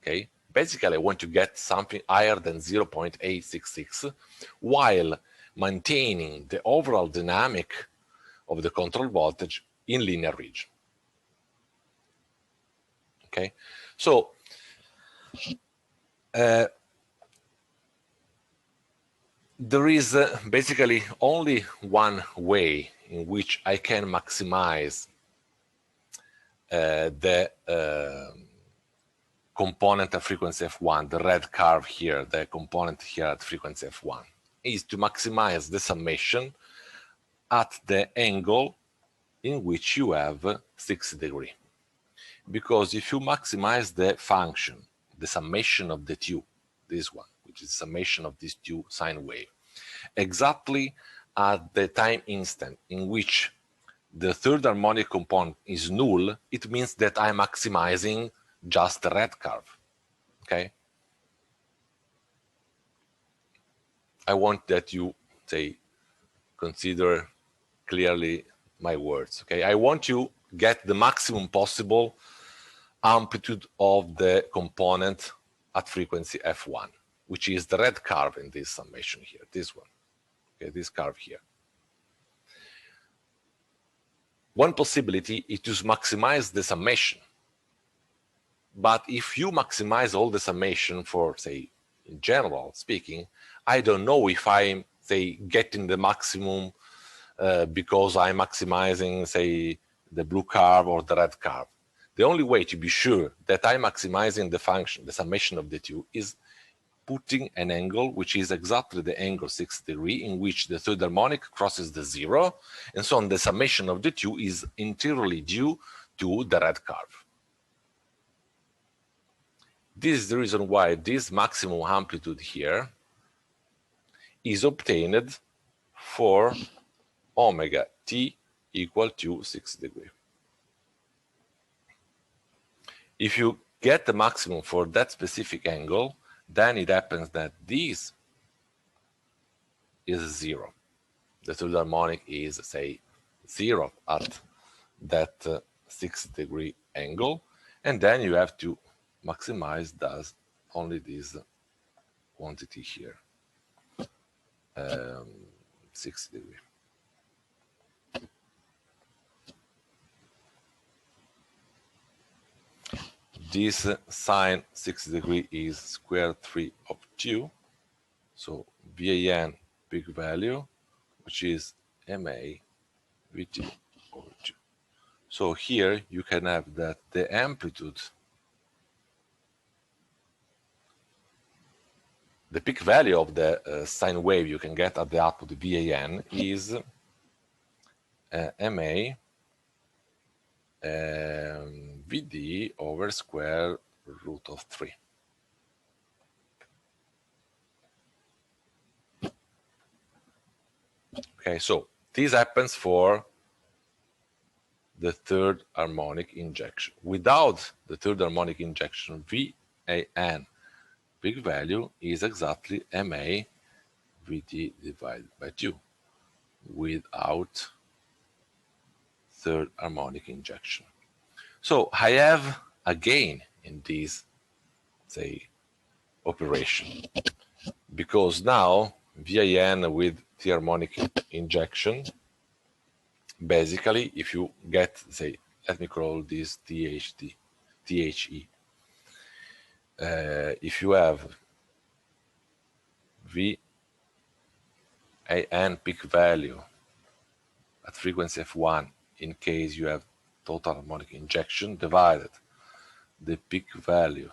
okay? Basically, I want to get something higher than 0.866 while maintaining the overall dynamic of the control voltage in linear region. Okay, so there is basically only one way in which I can maximize the component at frequency f1, the red curve here, the component here at frequency f1, is to maximize the summation at the angle in which you have 60 degrees. Because if you maximize the function, the summation of the two, this one, which is the summation of these two sine wave, exactly at the time instant in which the third harmonic component is null, it means that I'm maximizing just the red curve, okay? I want that you, say, consider clearly my words, okay? I want you get the maximum possible amplitude of the component at frequency f1, which is the red curve in this summation here, this one, okay, this curve here. One possibility is to maximize the summation. But if you maximize all the summation for, say, in general speaking, I don't know if I'm, say, getting the maximum because I'm maximizing, say, the blue curve or the red curve. The only way to be sure that I'm maximizing the function, the summation of the two, is putting an angle which is exactly the angle 60 degrees in which the third harmonic crosses the zero, and so on the summation of the two is entirely due to the red curve. This is the reason why this maximum amplitude here is obtained for omega t equal to 60 degrees. If you get the maximum for that specific angle, then it happens that this is zero. The third harmonic is, say, zero at that 60 degree angle, and then you have to maximize thus only this quantity here, 60 degrees. This sine 60 degrees is square 3 of 2, so VAN peak value, which is MA VT over 2. So here you can have that the amplitude, the peak value of the sine wave you can get at the output VAN is MA VD over square root of 3. Okay, so this happens for the third harmonic injection. Without the third harmonic injection, VAN peak value is exactly MA VD divided by 2 without third harmonic injection. So I have a gain in this, say, operation, because now VAN with the harmonic injection, basically, if you get, say, let me call this THE, if you have VAN peak value at frequency f1 in case you have total harmonic injection divided the peak value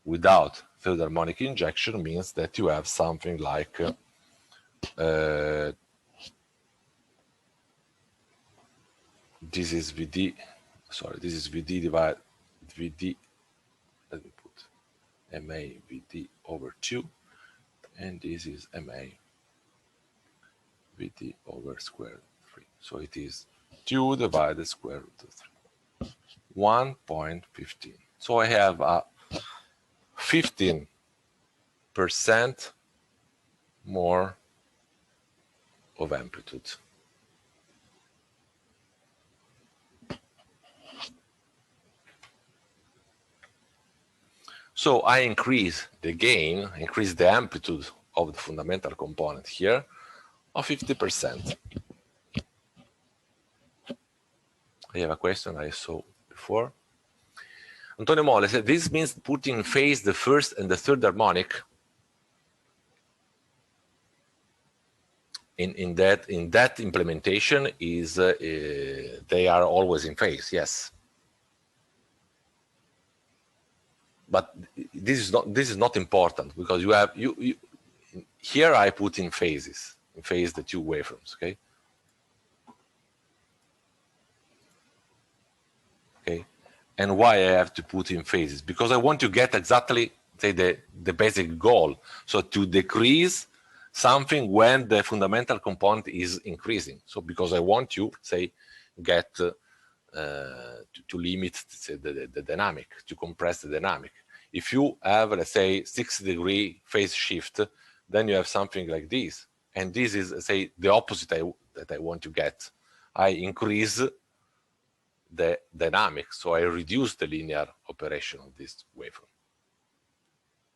without third harmonic injection means that you have something like this is VD, sorry, this is VD divided VD, let me put MA VD over 2, and this is MA VD over square root 3. So it is 2 divided square root of 3. 1.15. So I have a 15% more of amplitude. So I increase the gain, increase the amplitude of the fundamental component here of 50%. I have a question I saw before. Antonio Molle said, this means putting in phase the first and the third harmonic. In that implementation is they are always in phase, yes. But this is not important, because you have here I put in phase the two waveforms, okay? Okay, and why I have to put in phases? Because I want to get exactly, say, the basic goal. So to decrease something when the fundamental component is increasing. So because I want to, say, get to limit, say, the dynamic, to compress the dynamic. If you have, let's say, 60-degree phase shift, then you have something like this. And this is, say, the opposite that I want to get. I increase the dynamic, so I reduce the linear operation of this waveform.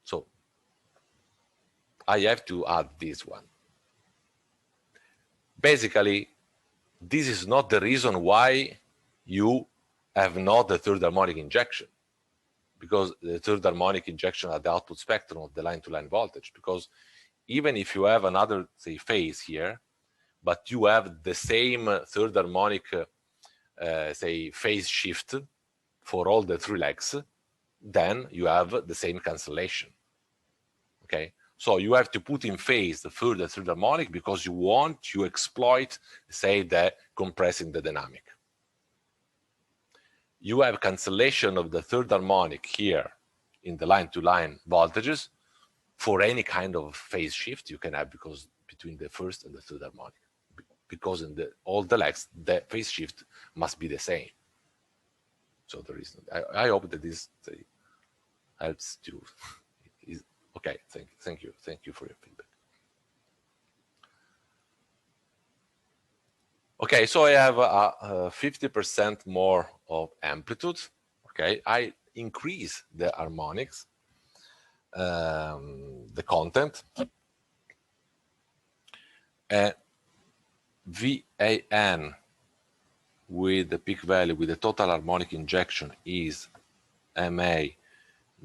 So I have to add this one. Basically, this is not the reason why you have not the third harmonic injection, because the third harmonic injection at the output spectrum of the line-to-line voltage, because even if you have another, say, phase here, but you have the same third harmonic say, phase shift for all the three legs, then you have the same cancellation. Okay, so you have to put in phase the third harmonic because you want to exploit, say, the compressing the dynamic. You have cancellation of the third harmonic here in the line-to-line voltages for any kind of phase shift you can have, because between the first and the third harmonic, because in all the legs, the phase shift must be the same. So there is, I hope that this helps to, okay, thank you for your feedback. Okay, so I have a 50% more of amplitude. Okay, I increase the harmonics, the content, and VAN with the peak value with the total harmonic injection is MA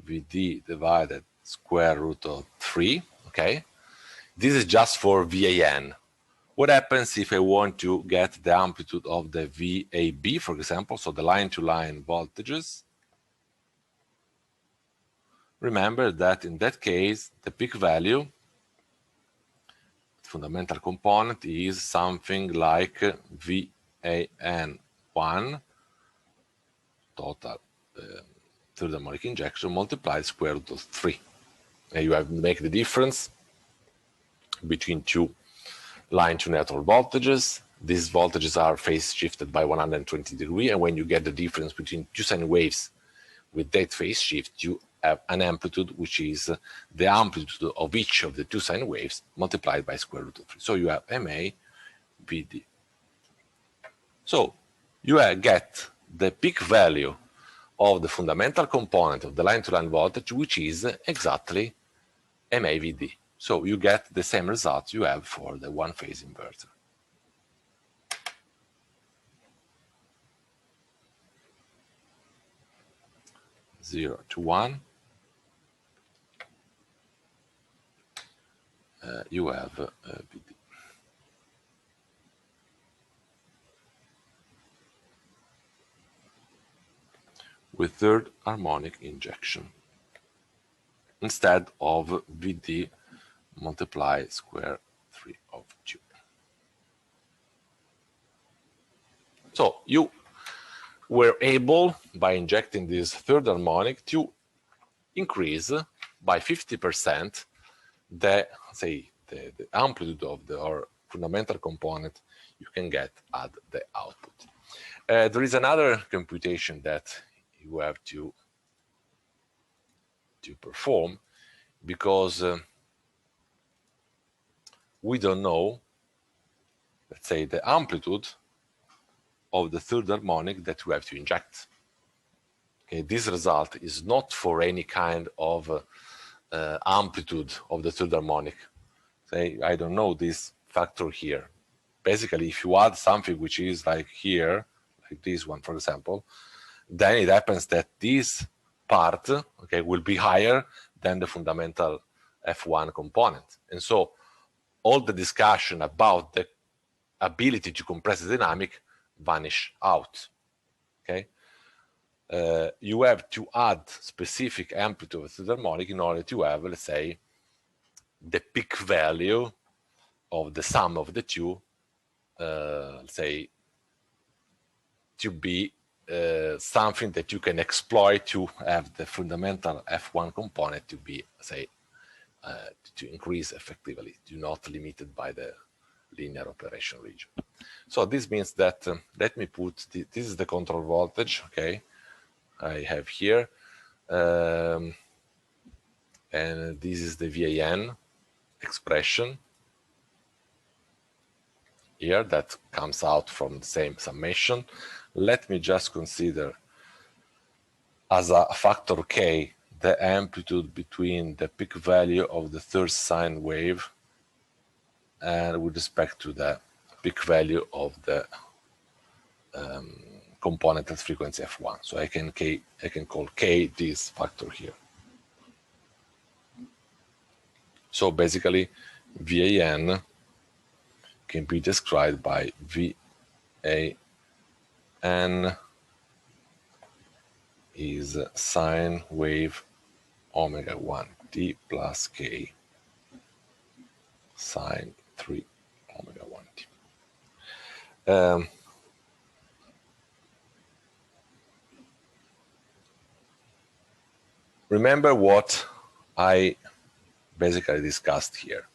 VD divided square root of 3. Okay, this is just for VAN. What happens if I want to get the amplitude of the VAB, for example, so the line-to-line voltages? Remember that in that case, the peak value, fundamental component, is something like VAN1 total third harmonic injection multiplied square root of 3. And you have to make the difference between two line-to-network voltages. These voltages are phase shifted by 120 degrees, and when you get the difference between two sine waves with that phase shift, you have an amplitude which is the amplitude of each of the two sine waves multiplied by square root of 3. So you have MA VD. So you get the peak value of the fundamental component of the line-to-line voltage, which is exactly MA VD. So you get the same results you have for the one-phase inverter. Zero to one. You have VD. With third harmonic injection instead of VD multiply square 3 of 2. So you were able, by injecting this third harmonic, to increase by 50% the amplitude of the fundamental component you can get at the output. There is another computation that you have to perform, because we don't know, let's say, the amplitude of the third harmonic that we have to inject. Okay, this result is not for any kind of amplitude of the third harmonic. Say, I don't know this factor here. Basically, if you add something which is like here, like this one, for example, then it happens that this part, okay, will be higher than the fundamental F1 component. And so all the discussion about the ability to compress the dynamic vanish out. Okay, you have to add specific amplitude of the harmonic in order to have, let's say, the peak value of the sum of the two, let's say, to be something that you can exploit to have the fundamental F1 component to be, say, to increase effectively, not limited by the linear operation region. So this means that, let me put, this is the control voltage, okay, I have here, and this is the VAN expression here that comes out from the same summation. Let me just consider as a factor K the amplitude between the peak value of the third sine wave and with respect to the peak value of the component at frequency F1. So I can call K this factor here. So basically, VAN can be described by VAN is sine wave omega 1 t plus K sine 3 omega 1 t. Remember what I basically discussed here.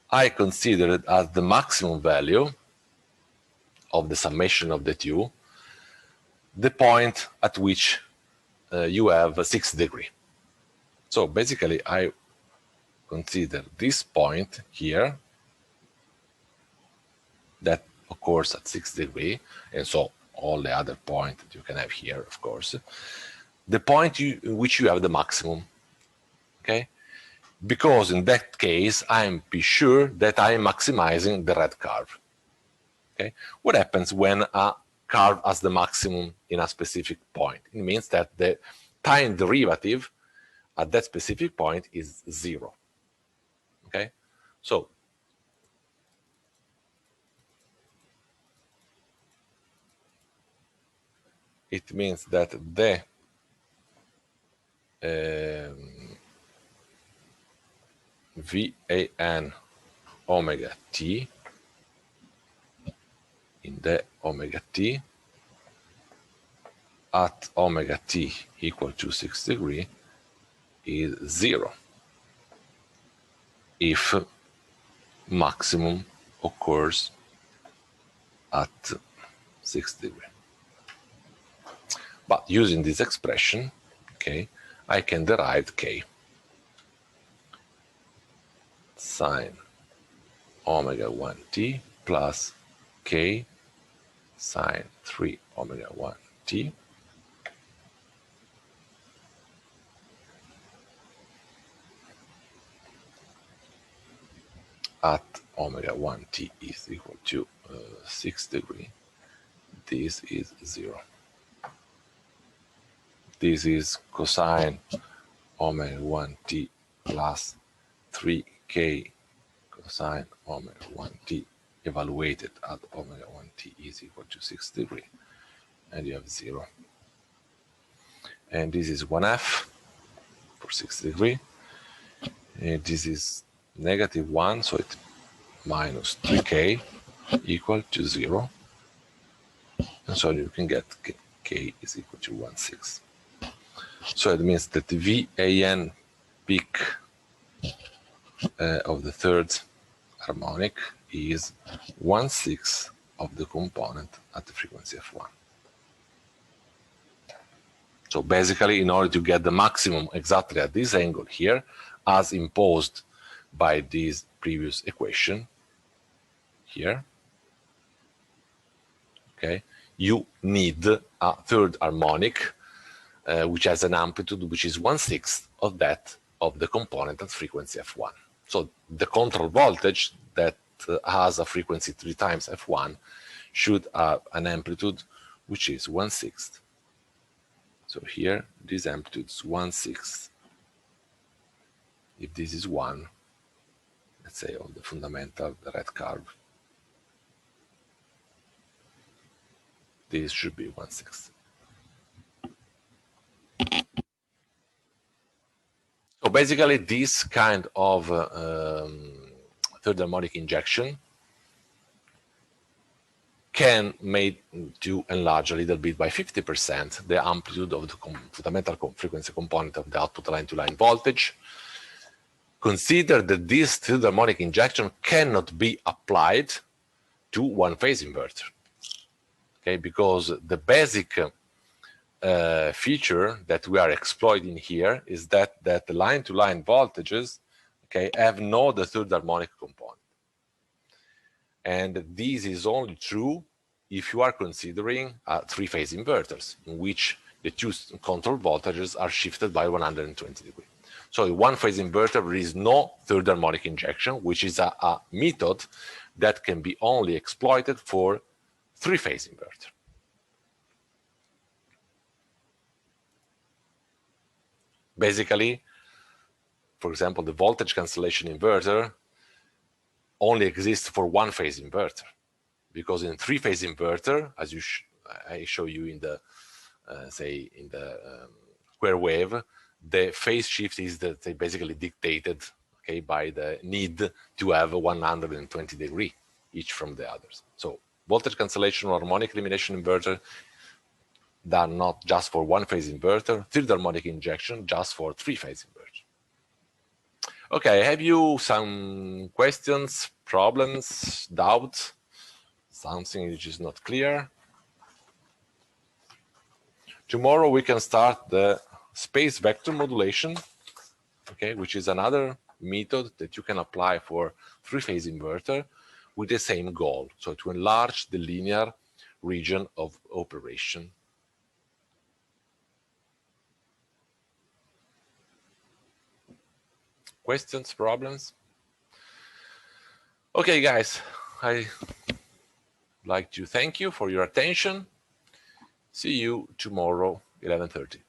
I considered as the maximum value of the summation of the two the point at which you have a 6 degree. So basically I consider this point here that occurs at 6 degree, and so all the other points that you can have here, of course, the point in which you have the maximum, okay? Because in that case, I'm be sure that I'm maximizing the red curve, okay? What happens when a curve has the maximum in a specific point? It means that the time derivative at that specific point is 0, okay? So it means that the VAN omega t in the omega t at omega t equal to 6 degree is 0 if maximum occurs at 6 degree. But using this expression, okay, I can derive K sine omega 1 t plus K sine 3 omega 1 t at omega 1 t is equal to 6 degree. This is 0. This is cosine omega 1 t plus 3k cosine omega 1 t evaluated at omega 1 t is equal to 6 degree, and you have 0. And this is 1f for 6 degree, and this is negative 1, so it's minus 3k equal to 0, and so you can get k is equal to 1/6. So it means that the VAN peak of the third harmonic is 1/6 of the component at the frequency f1. So basically, in order to get the maximum exactly at this angle here, as imposed by this previous equation here, okay, you need a third harmonic which has an amplitude which is 1/6 of that of the component at frequency f1. So the control voltage that has a frequency 3 times f1 should have an amplitude which is 1/6. So here, this amplitude is 1/6. If this is 1, let's say on the fundamental, the red curve, this should be 1/6. So basically, this kind of third harmonic injection can make to enlarge a little bit by 50% the amplitude of the fundamental frequency component of the output line-to-line voltage. Consider that this third harmonic injection cannot be applied to one-phase inverter, okay? Because the basic feature that we are exploiting here is that the line-to-line voltages, okay, have no the third harmonic component. And this is only true if you are considering three-phase inverters, in which the two control voltages are shifted by 120 degrees. So in one-phase inverter, there is no third harmonic injection, which is a method that can be only exploited for three-phase inverter. Basically, for example, the voltage cancellation inverter only exists for one-phase inverter, because in three-phase inverter, as I show you in the say in the square wave, the phase shift is basically dictated, okay, by the need to have 120 degree each from the others. So voltage cancellation or harmonic elimination inverter, they are not just for one-phase inverter. Third harmonic injection just for three-phase inverter. Okay, have you some questions, problems, doubts, something which is not clear? Tomorrow we can start the space vector modulation, okay, which is another method that you can apply for three-phase inverter with the same goal, so to enlarge the linear region of operation. Questions, problems? Okay, guys, I like to thank you for your attention. See you tomorrow, 11:30.